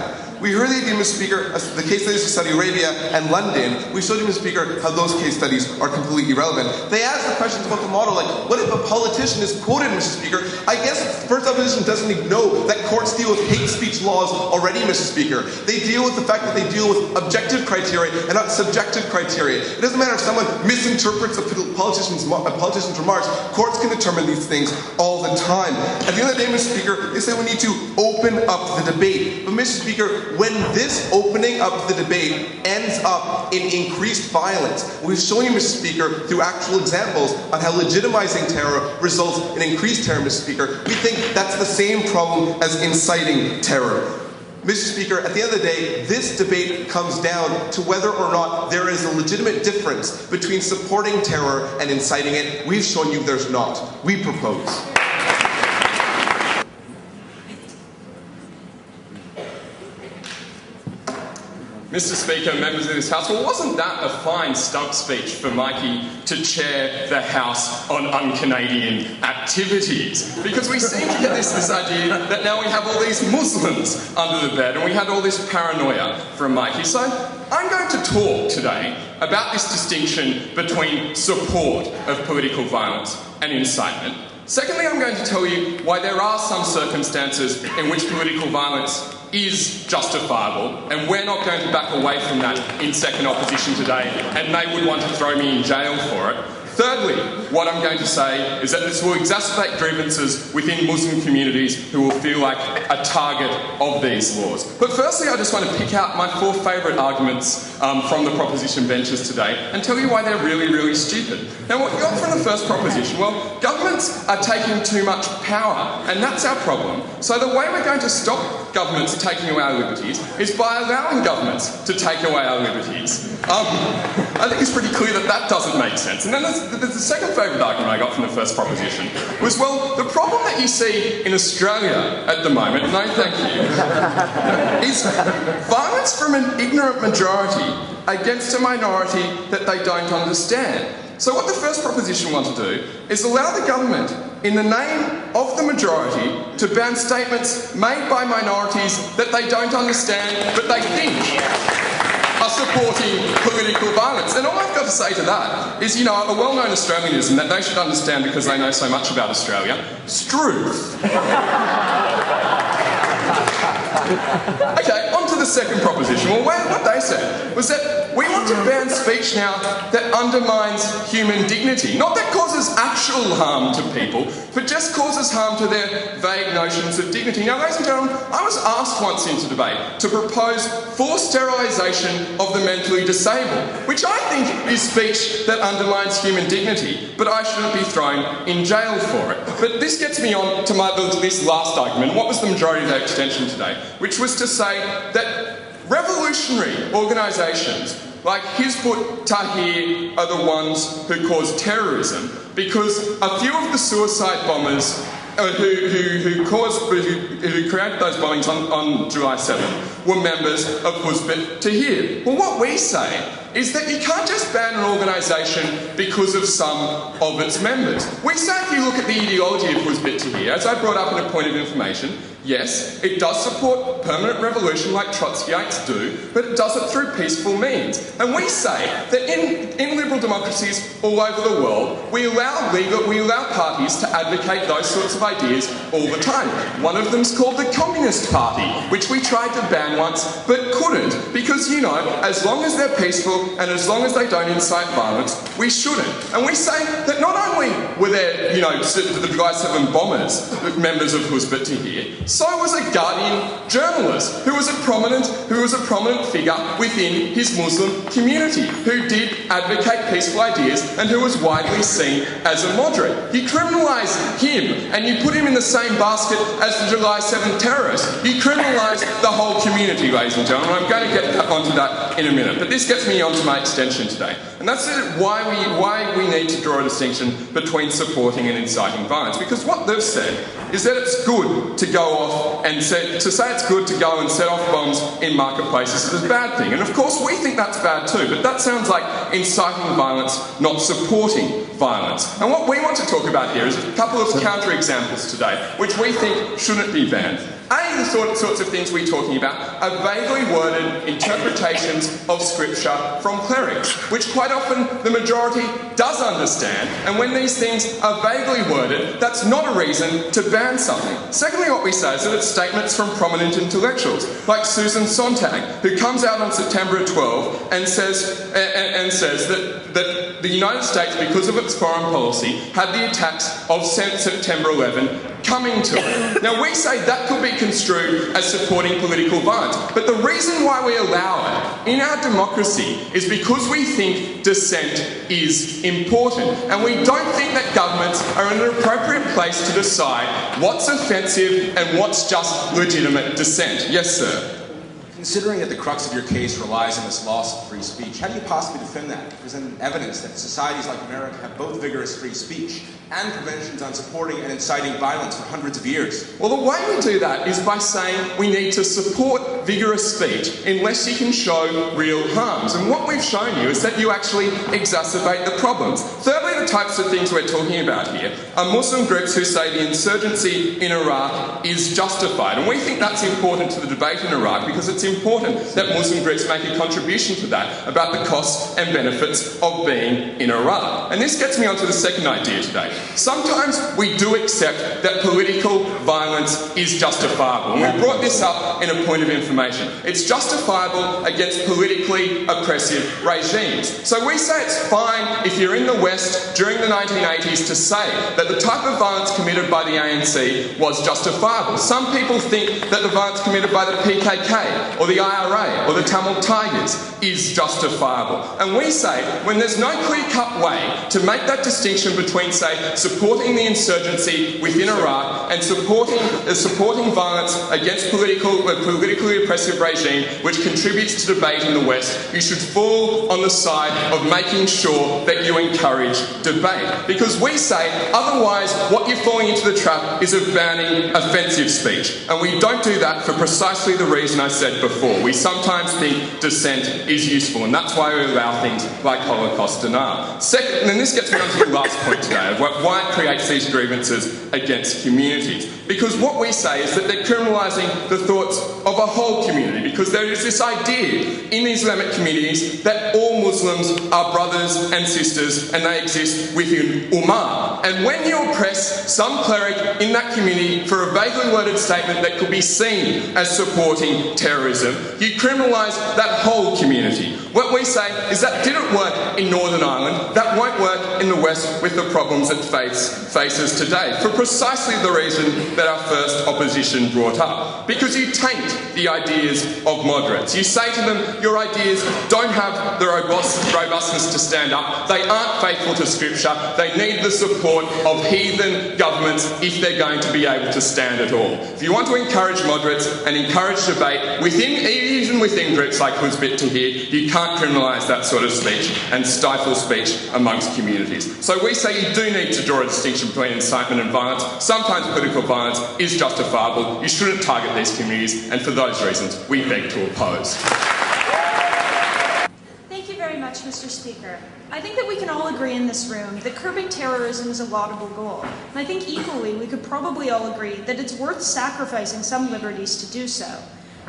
We heard the idea, Mr. Speaker, the case studies of Saudi Arabia and London. We showed you, Mr. Speaker, how those case studies are completely irrelevant. They asked the questions about the model, like, what if a politician is quoted, Mr. Speaker? I guess first opposition doesn't even know that courts deal with hate speech laws already, Mr. Speaker. They deal with the fact that they deal with objective criteria and not subjective criteria. It doesn't matter if someone misinterprets a politician's remarks. Courts can determine these things all the time. At the end of the day, Mr. Speaker, they say we need to open up the debate. But, Mr. Speaker, when this opening up the debate ends up in increased violence, we've shown you, Mr. Speaker, through actual examples on how legitimizing terror results in increased terror, Mr. Speaker. We think that's the same problem as inciting terror. Mr. Speaker, at the end of the day, this debate comes down to whether or not there is a legitimate difference between supporting terror and inciting it. We've shown you there's not. We propose. Mr. Speaker, members of this House, well, wasn't that a fine stump speech for Mikey to chair the House on un-Canadian activities? Because we seem to get this idea that now we have all these Muslims under the bed and we had all this paranoia from Mikey. So I'm going to talk today about this distinction between support of political violence and incitement. Secondly, I'm going to tell you why there are some circumstances in which political violence is justifiable, and we're not going to back away from that in second opposition today, and they would want to throw me in jail for it. Thirdly, what I'm going to say is that this will exacerbate grievances within Muslim communities who will feel like a target of these laws. But firstly, I just want to pick out my 4 favourite arguments from the proposition benches today and tell you why they're really, really stupid. Now, what you got from the first proposition? Well, governments are taking too much power, and that's our problem. So the way we're going to stop governments taking away our liberties is by allowing governments to take away our liberties. I think it's pretty clear that that doesn't make sense. And then there's the second favourite argument I got from the first proposition was, well, the problem that you see in Australia at the moment, no thank you, is violence from an ignorant majority against a minority that they don't understand. So what the first proposition wants to do is allow the government, in the name of the majority, to ban statements made by minorities that they don't understand but they think are supporting political violence. And all I've got to say to that is, you know, a well-known Australianism that they should understand because they know so much about Australia, struth. Okay, on to the second proposition. Well, what they said was that we want to ban speech now that undermines human dignity. Not that causes actual harm to people, but just causes harm to their vague notions of dignity. Now, ladies and gentlemen, I was asked once into debate to propose forced sterilisation of the mentally disabled, which I think is speech that undermines human dignity, but I shouldn't be thrown in jail for it. But this gets me on to this last argument. What was the majority of their extension today? Which was to say that revolutionary organisations like Hizb ut-Tahrir are the ones who cause terrorism because a few of the suicide bombers who created those bombings on July 7th were members of Hizb ut-Tahrir. Well, what we say is that you can't just ban an organisation because of some of its members. We say if you look at the ideology of Hizb ut-Tahrir, as I brought up in a point of information, yes, it does support permanent revolution like Trotskyites do, but it does it through peaceful means. And we say that in liberal democracies all over the world, we allow parties to advocate those sorts of ideas all the time. One of them's called the Communist Party, which we tried to ban once, but couldn't, because, you know, as long as they're peaceful and as long as they don't incite violence, we shouldn't. And we say that not only were there, you know, the July 7 bombers, members of Hizb ut-Tahrir, so was a Guardian journalist who was a prominent figure within his Muslim community who did advocate peaceful ideas and who was widely seen as a moderate. You criminalise him and you put him in the same basket as the July 7 terrorists. You criminalise the whole community, ladies and gentlemen. I'm going to get onto that in a minute. But this gets me onto my extension today. And that's why we need to draw a distinction between supporting and inciting violence. Because what they've said is that it's good to go off and say it's good to go and set off bombs in marketplaces is a bad thing. And of course we think that's bad too, but that sounds like inciting violence, not supporting violence. And what we want to talk about here is a couple of counter-examples today, which we think shouldn't be banned. The sorts of things we're talking about are vaguely worded interpretations of scripture from clerics, which quite often the majority does understand, and when these things are vaguely worded, that's not a reason to ban something. Secondly, what we say is that it's statements from prominent intellectuals, like Susan Sontag, who comes out on September 12 and says that the United States, because of its foreign policy, had the attacks of September 11 coming to it. Now, we say that could be construed as supporting political violence, but the reason why we allow it in our democracy is because we think dissent is important, and we don't think that governments are in an appropriate place to decide what's offensive and what's just legitimate dissent. Yes, sir? Considering that the crux of your case relies on this loss of free speech, how do you possibly defend that? Present evidence that societies like America have both vigorous free speech and conventions on supporting and inciting violence for hundreds of years. Well, the way we do that is by saying we need to support vigorous speech unless you can show real harms. And what we've shown you is that you actually exacerbate the problems. Thirdly, the types of things we're talking about here are Muslim groups who say the insurgency in Iraq is justified. And we think that's important to the debate in Iraq because it's important that Muslim groups make a contribution to that about the costs and benefits of being in Iraq. And this gets me onto the second idea today. Sometimes we do accept that political violence is justifiable. And we brought this up in a point of information. It's justifiable against politically oppressive regimes. So we say it's fine if you're in the West during the 1980s to say that the type of violence committed by the ANC was justifiable. Some people think that the violence committed by the PKK or the IRA or the Tamil Tigers is justifiable. And we say when there's no clear-cut way to make that distinction between, say, supporting the insurgency within Iraq and supporting violence against politically politically oppressive regime which contributes to debate in the West, you should fall on the side of making sure that you encourage debate. Because we say, otherwise, what you're falling into the trap is of banning offensive speech. And we don't do that for precisely the reason I said before. We sometimes think dissent is useful, and that's why we allow things like Holocaust denial. Second, and this gets me on to the last point today, of why it creates these grievances against communities. Because what we say is that they're criminalising the thoughts of a whole community, because there is this idea in Islamic communities that all Muslims are brothers and sisters and they exist within Ummah. And when you oppress some cleric in that community for a vaguely worded statement that could be seen as supporting terrorism, you criminalise that whole community. What we say is that didn't work in Northern Ireland, that won't work in the West with the problems it faces today, for precisely the reason that our first opposition brought up. Because you taint the ideas of moderates. You say to them, your ideas don't have the robustness to stand up, they aren't faithful to Scripture, they need the support of heathen governments if they're going to be able to stand at all. If you want to encourage moderates and encourage debate, even within groups like Huzbit Tahrir, you can't criminalise that sort of speech and stifle speech amongst communities. So we say you do need to draw a distinction between incitement and violence. Sometimes political violence is justifiable. You shouldn't target these communities, and for those reasons, we beg to oppose. Thank you very much, Mr. Speaker. I think that we can all agree in this room that curbing terrorism is a laudable goal. And I think equally we could probably all agree that it's worth sacrificing some liberties to do so.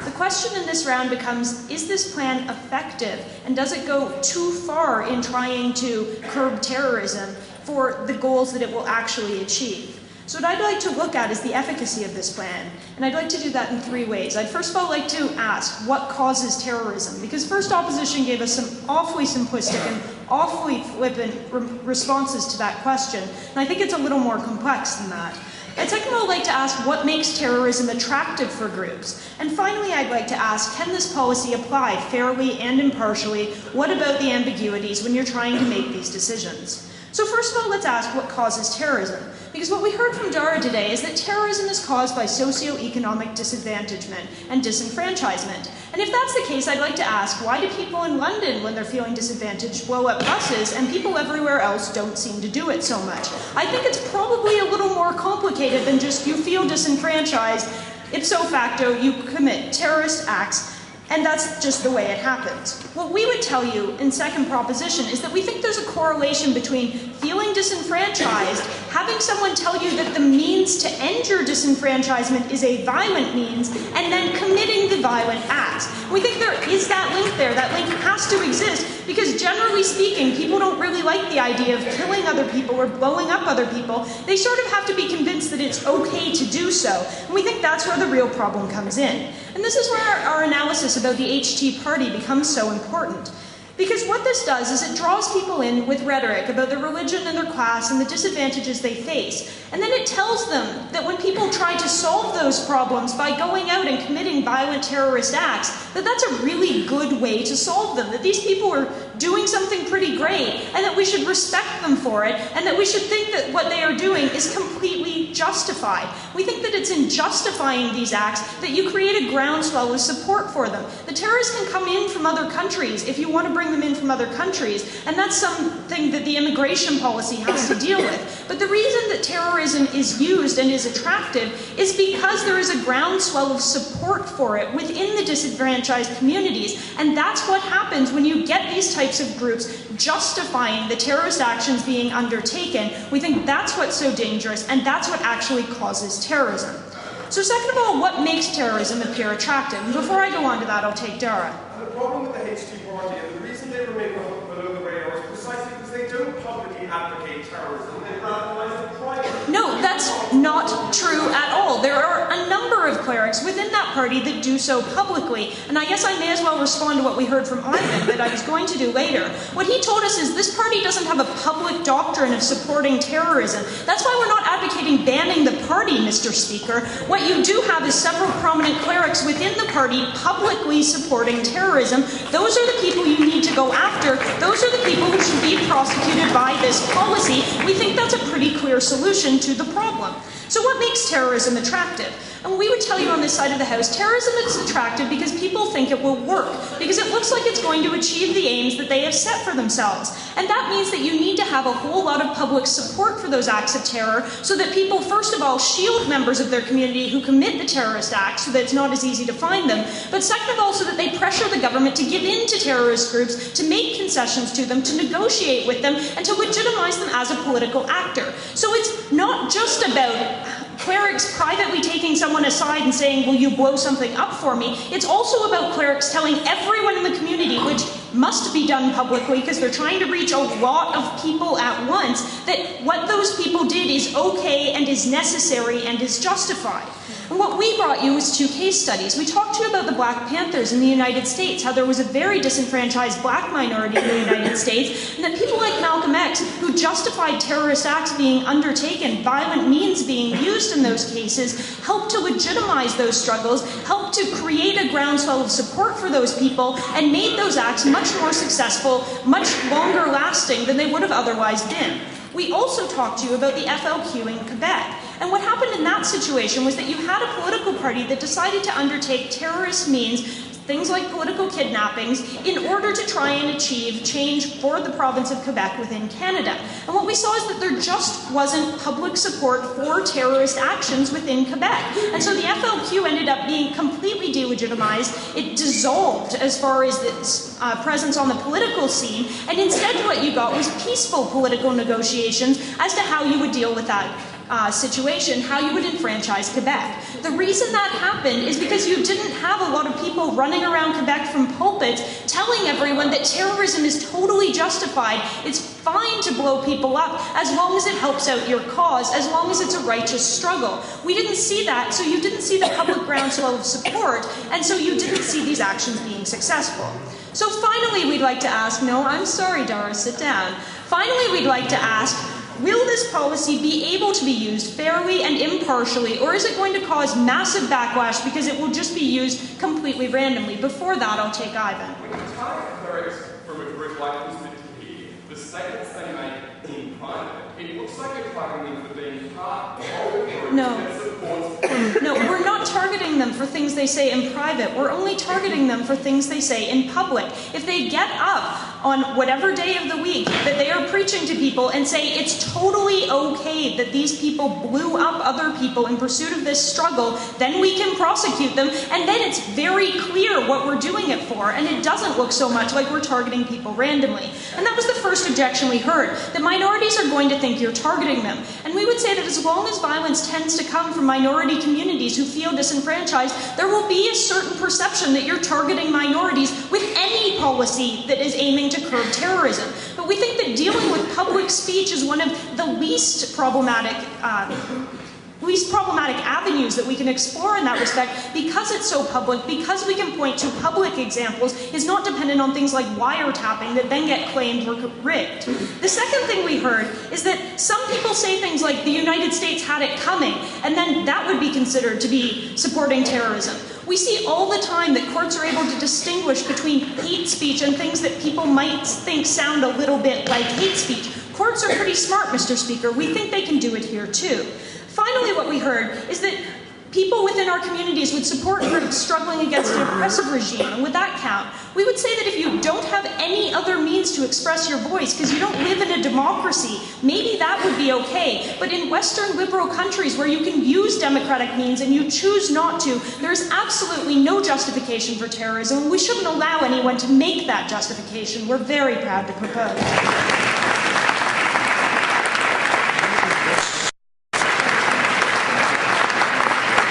The question in this round becomes, is this plan effective, and does it go too far in trying to curb terrorism for the goals that it will actually achieve? So what I'd like to look at is the efficacy of this plan, and I'd like to do that in three ways. I'd first of all like to ask, what causes terrorism? Because first opposition gave us some awfully simplistic and awfully flippant responses to that question, and I think it's a little more complex than that. And second of all, I'd like to ask what makes terrorism attractive for groups. And finally, I'd like to ask, can this policy apply fairly and impartially? What about the ambiguities when you're trying to make these decisions? So first of all, let's ask what causes terrorism. Because what we heard from Dara today is that terrorism is caused by socioeconomic disadvantagement and disenfranchisement. And if that's the case, I'd like to ask, why do people in London, when they're feeling disadvantaged, blow up buses, and people everywhere else don't seem to do it so much? I think it's probably a little more complicated than just you feel disenfranchised, ipso facto you commit terrorist acts, and that's just the way it happens. What we would tell you in second proposition is that we think there's a correlation between feeling disenfranchised, having someone tell you that the means to end your disenfranchisement is a violent means, and then committing the violent acts. We think there is that link there. That link has to exist because generally speaking, people don't really like the idea of killing other people or blowing up other people. They sort of have to be convinced that it's okay to do so. And we think that's where the real problem comes in. And this is where our analysis about the HT party becomes so important. Because what this does is it draws people in with rhetoric about their religion and their class and the disadvantages they face. And then it tells them that when people try to solve those problems by going out and committing violent terrorist acts, that that's a really good way to solve them, that these people are doing something pretty great, and that we should respect them for it, and that we should think that what they are doing is completely justified. We think that it's in justifying these acts that you create a groundswell of support for them. The terrorists can come in from other countries if you want to bring them in from other countries, and that's something that the immigration policy has to deal with. But the reason that terrorism is used and is attractive is because there is a groundswell of support for it within the disenfranchised communities, and that's what happens when you get these types of groups justifying the terrorist actions being undertaken. We think that's what's so dangerous, and that's what actually causes terrorism. So second of all, what makes terrorism appear attractive? And before I go on to that, I'll take Dara. The problem with the HT party, and the reason they remain below the radar, is precisely because they don't publicly advocate terrorism. They radicalize it privately. No, that's not true at all. There are a number of clerics within that party that do so publicly. And I guess I may as well respond to what we heard from Ivan that I was going to do later. What he told us is this party doesn't have a public doctrine of supporting terrorism. That's why we're not advocating banning the party, Mr. Speaker. What you do have is several prominent clerics within the party publicly supporting terrorism. Those are the people you need to go after. Those are the people who should be prosecuted by this policy. We think that's a pretty clear solution to the problem. So what makes terrorism attractive? And we would tell tell you on this side of the House, terrorism is attractive because people think it will work, because it looks like it's going to achieve the aims that they have set for themselves. And that means that you need to have a whole lot of public support for those acts of terror so that people, first of all, shield members of their community who commit the terrorist acts so that it's not as easy to find them, but second of all, so that they pressure the government to give in to terrorist groups, to make concessions to them, to negotiate with them, and to legitimize them as a political actor. So it's not just about clerics privately taking someone aside and saying, will you blow something up for me? It's also about clerics telling everyone in the community, which must be done publicly because they're trying to reach a lot of people at once, that what those people did is okay and is necessary and is justified. And what we brought you was 2 case studies. We talked to you about the Black Panthers in the United States, how there was a very disenfranchised black minority in the United States, and that people like Malcolm X, who justified terrorist acts being undertaken, violent means being used in those cases, helped to legitimize those struggles, helped to create a groundswell of support for those people, and made those acts much more successful, much longer lasting than they would have otherwise been. We also talked to you about the FLQ in Quebec. And what happened in that situation was that you had a political party that decided to undertake terrorist means, things like political kidnappings, in order to try and achieve change for the province of Quebec within Canada. And what we saw is that there just wasn't public support for terrorist actions within Quebec. And so the FLQ ended up being completely delegitimized. It dissolved as far as its presence on the political scene. And instead what you got was peaceful political negotiations as to how you would deal with that situation, how you would enfranchise Quebec. The reason that happened is because you didn't have a lot of people running around Quebec from pulpits telling everyone that terrorism is totally justified. It's fine to blow people up as long as it helps out your cause, as long as it's a righteous struggle. We didn't see that, so you didn't see the public groundswell of support, and so you didn't see these actions being successful. So finally, we'd like to ask, no, I'm sorry, Dara, sit down. Finally, we'd like to ask, will this policy be able to be used fairly and impartially, or is it going to cause massive backlash because it will just be used completely randomly? Before that, I'll take Ivan. When you target clerics from a group like this here, the statements they make in private, it looks like you're targeting them for being part of the whole group that supports. No, we're not targeting them for things they say in private. We're only targeting them for things they say in public. If they get up on whatever day of the week that they are preaching to people and say it's totally okay that these people blew up other people in pursuit of this struggle, then we can prosecute them, and then it's very clear what we're doing it for, and it doesn't look so much like we're targeting people randomly. And that was the first objection we heard, that minorities are going to think you're targeting them. And we would say that as long as violence tends to come from minority communities who feel disenfranchised, there will be a certain perception that you're targeting minorities with any policy that is aiming to curb terrorism. But we think that dealing with public speech is one of the least problematic avenues that we can explore in that respect, because it's so public, because we can point to public examples, is not dependent on things like wiretapping that then get claimed were rigged. The second thing we heard is that some people say things like the United States had it coming, and then that would be considered to be supporting terrorism. We see all the time that courts are able to distinguish between hate speech and things that people might think sound a little bit like hate speech. Courts are pretty smart, Mr. Speaker. We think they can do it here too. Finally, what we heard is that people within our communities would support groups struggling against an oppressive regime. And would that count? We would say that if you don't have any other means to express your voice because you don't live in a democracy, maybe that would be okay. But in Western liberal countries where you can use democratic means and you choose not to, there's absolutely no justification for terrorism. We shouldn't allow anyone to make that justification. We're very proud to propose.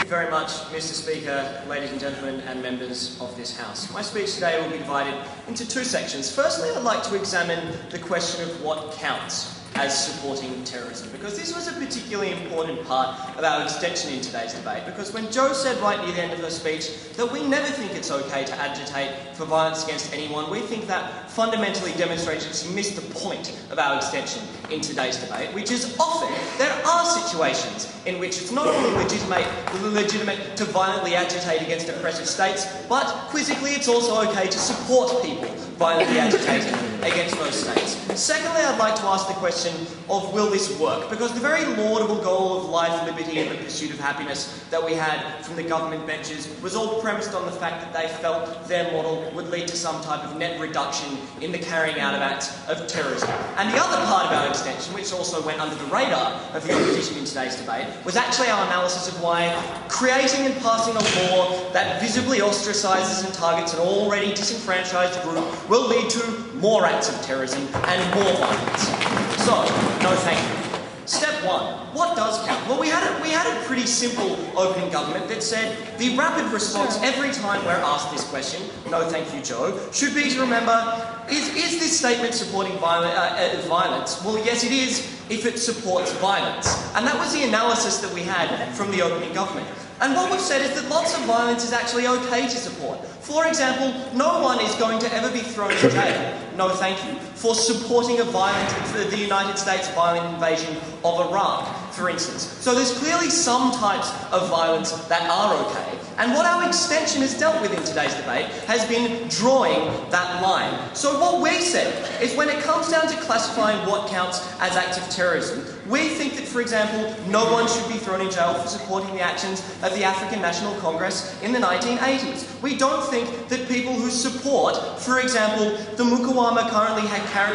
Very much, Mr. Speaker, ladies and gentlemen, and members of this House. My speech today will be divided into 2 sections. Firstly, I'd like to examine the question of what counts as supporting terrorism, because this was a particularly important part of our extension in today's debate, because when Jo said right near the end of her speech that we never think it's okay to agitate for violence against anyone, we think that fundamentally demonstrates that she missed the point of our extension in today's debate, which is often there are situations in which it's not only legitimate to violently agitate against oppressive states, but quizzically it's also okay to support people violently agitating against those states. Secondly, I'd like to ask the question of will this work? Because the very laudable goal of life, liberty and the pursuit of happiness that we had from the government benches was all premised on the fact that they felt their model would lead to some type of net reduction in the carrying out of acts of terrorism. And the other part of our extension, which also went under the radar of the opposition in today's debate, was actually our analysis of why creating and passing a law that visibly ostracises and targets an already disenfranchised group will lead to more acts of terrorism and more violence. So, no thank you. Step one, what does count? Well, we had a pretty simple opening government that said the rapid response every time we're asked this question, no thank you, Joe, should be to remember, is this statement supporting violence? Well, yes, it is if it supports violence. And that was the analysis that we had from the opening government. And what we've said is that lots of violence is actually okay to support. For example, no one is going to ever be thrown in jail, no thank you, for supporting the United States' violent invasion of Iraq, for instance. So there's clearly some types of violence that are okay. And what our extension has dealt with in today's debate has been drawing that line. So what we said is when it comes down to classifying what counts as acts of terrorism, we think that, for example, no one should be thrown in jail for supporting the actions of the African National Congress in the 1980s. We don't think that people who support, for example, the Mukawama currently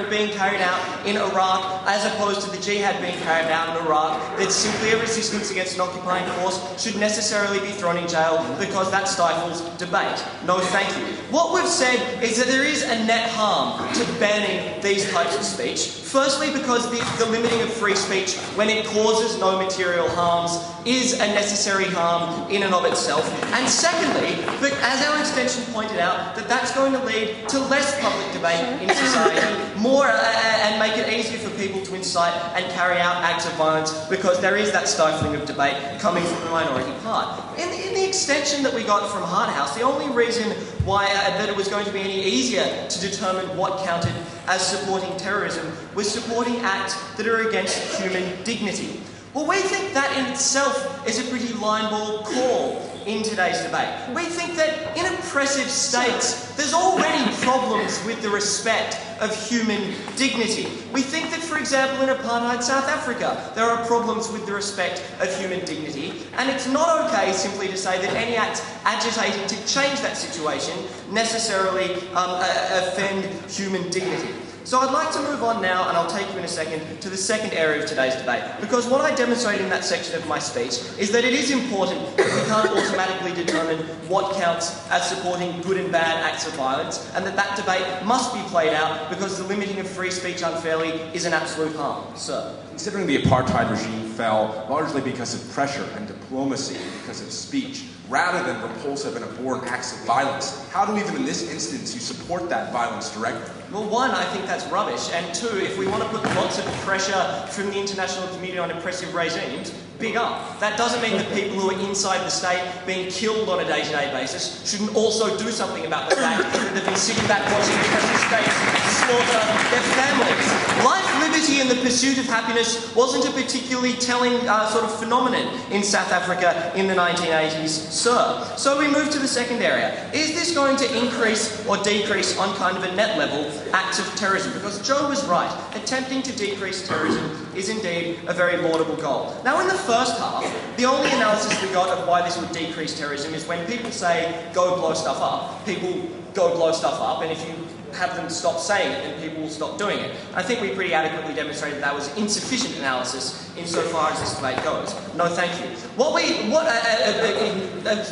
being carried out in Iraq as opposed to the jihad being carried out in Iraq, that's simply a resistance against an occupying force, should necessarily be thrown in jail because that stifles debate. No thank you. What we've said is that there is a net harm to banning these types of speech. Firstly, because the limiting of free speech when it causes no material harms is a necessary harm in and of itself. And secondly, as our extension pointed out, that's going to lead to less public debate in society, and make it easier for people to incite and carry out acts of violence because there is that stifling of debate coming from the minority part. In the extension that we got from Harthouse, the only reason why that it was going to be any easier to determine what counted as supporting terrorism was supporting acts that are against human dignity. Well, we think that in itself is a pretty line-ball call in today's debate. We think that in oppressive states, there's already problems with the respect of human dignity. We think that, for example, in apartheid South Africa, there are problems with the respect of human dignity, and it's not okay simply to say that any acts agitating to change that situation necessarily offend human dignity. So I'd like to move on now, and I'll take you in a second, to the second area of today's debate. Because what I demonstrate in that section of my speech is that it is important that we can't automatically determine what counts as supporting good and bad acts of violence, and that debate must be played out because the limiting of free speech unfairly is an absolute harm. Sir. Considering the apartheid regime fell largely because of pressure and diplomacy, because of speech, rather than repulsive and abhorrent acts of violence, how do even in this instance you support that violence directly? Well, one, I think that's rubbish, and two, if we want to put lots of pressure from the international community on oppressive regimes, big up. That doesn't mean that people who are inside the state being killed on a day-to-day basis shouldn't also do something about the fact that they've been sitting back watching oppressive states slaughter their families. Life, liberty and the pursuit of happiness wasn't a particularly telling sort of phenomenon in South Africa in the 1980s, sir. So we move to the second area. Is this going to increase or decrease on kind of a net level acts of terrorism? Because Joe was right. Attempting to decrease terrorism is indeed a very laudable goal. Now, in the first half, the only analysis we got of why this would decrease terrorism is when people say, go blow stuff up, people go blow stuff up, and if you have them stop saying it, then people will stop doing it. I think we pretty adequately demonstrated that was insufficient analysis insofar as this debate goes. No, thank you.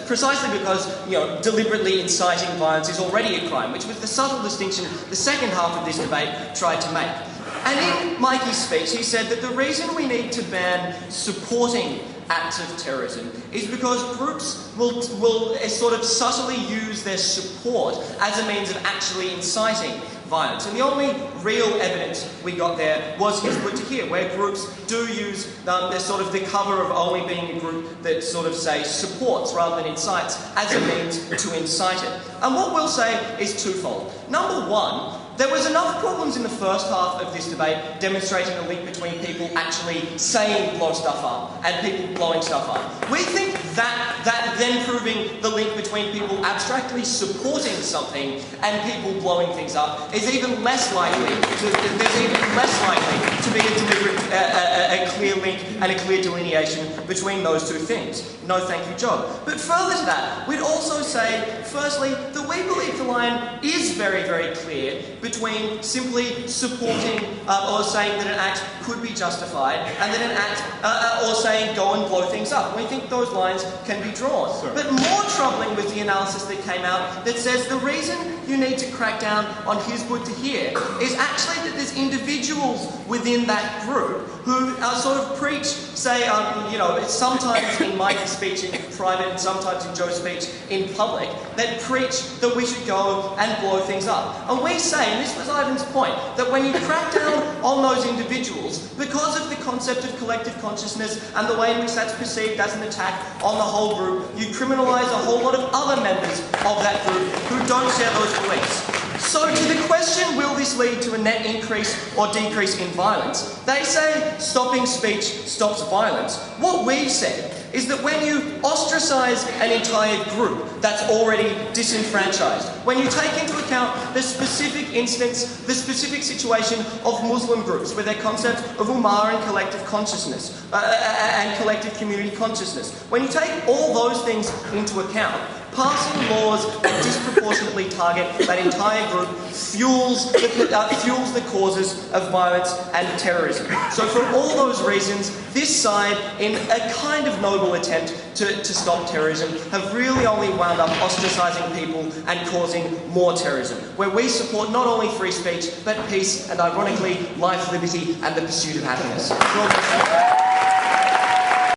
Precisely because, deliberately inciting violence is already a crime, which was the subtle distinction the second half of this debate tried to make. And in Mikey's speech, he said that the reason we need to ban supporting acts of terrorism is because groups will sort of subtly use their support as a means of actually inciting violence. And the only real evidence we got there was his put to here, where groups do use the cover of only being a group that sort of, say, supports rather than incites as a means to incite it. And what we'll say is twofold. Number one, There was enough problems in the first half of this debate demonstrating the link between people actually saying blow stuff up and people blowing stuff up. We think that then proving the link between people abstractly supporting something and people blowing things up is even less likely. There's even less likely to be a deliberate, a clear link and a clear delineation between those two things. No thank you job. But further to that, we'd also say, firstly, that we believe the line is very, very clear between simply supporting or saying that an act could be justified and that an act, or saying go and blow things up. We think those lines can be drawn. Sure. But more troubling was the analysis that came out that says the reason you need to crack down on Hizbut Tahrir is actually that there's individuals within that group who sort of preach, say, sometimes in Mike's speech in private and sometimes in Joe's speech in public, that preach that we should go and blow things up. And we say, and this was Ivan's point, that when you crack down on those individuals, because of the concept of collective consciousness and the way in which that's perceived as an attack on the whole group, you criminalise a whole lot of other members of that group who don't share those beliefs. So to the question, will this lead to a net increase or decrease in violence? They say stopping speech stops violence. What we've said is that when you ostracise an entire group that's already disenfranchised, when you take into account the specific instance, the specific situation of Muslim groups with their concept of Ummah and collective consciousness, and collective community consciousness, when you take all those things into account, passing laws that disproportionately target that entire group fuels the causes of violence and terrorism. So for all those reasons, this side, in a kind of noble attempt to stop terrorism, have really only wound up ostracising people and causing more terrorism, where we support not only free speech, but peace and, ironically, life, liberty and the pursuit of happiness.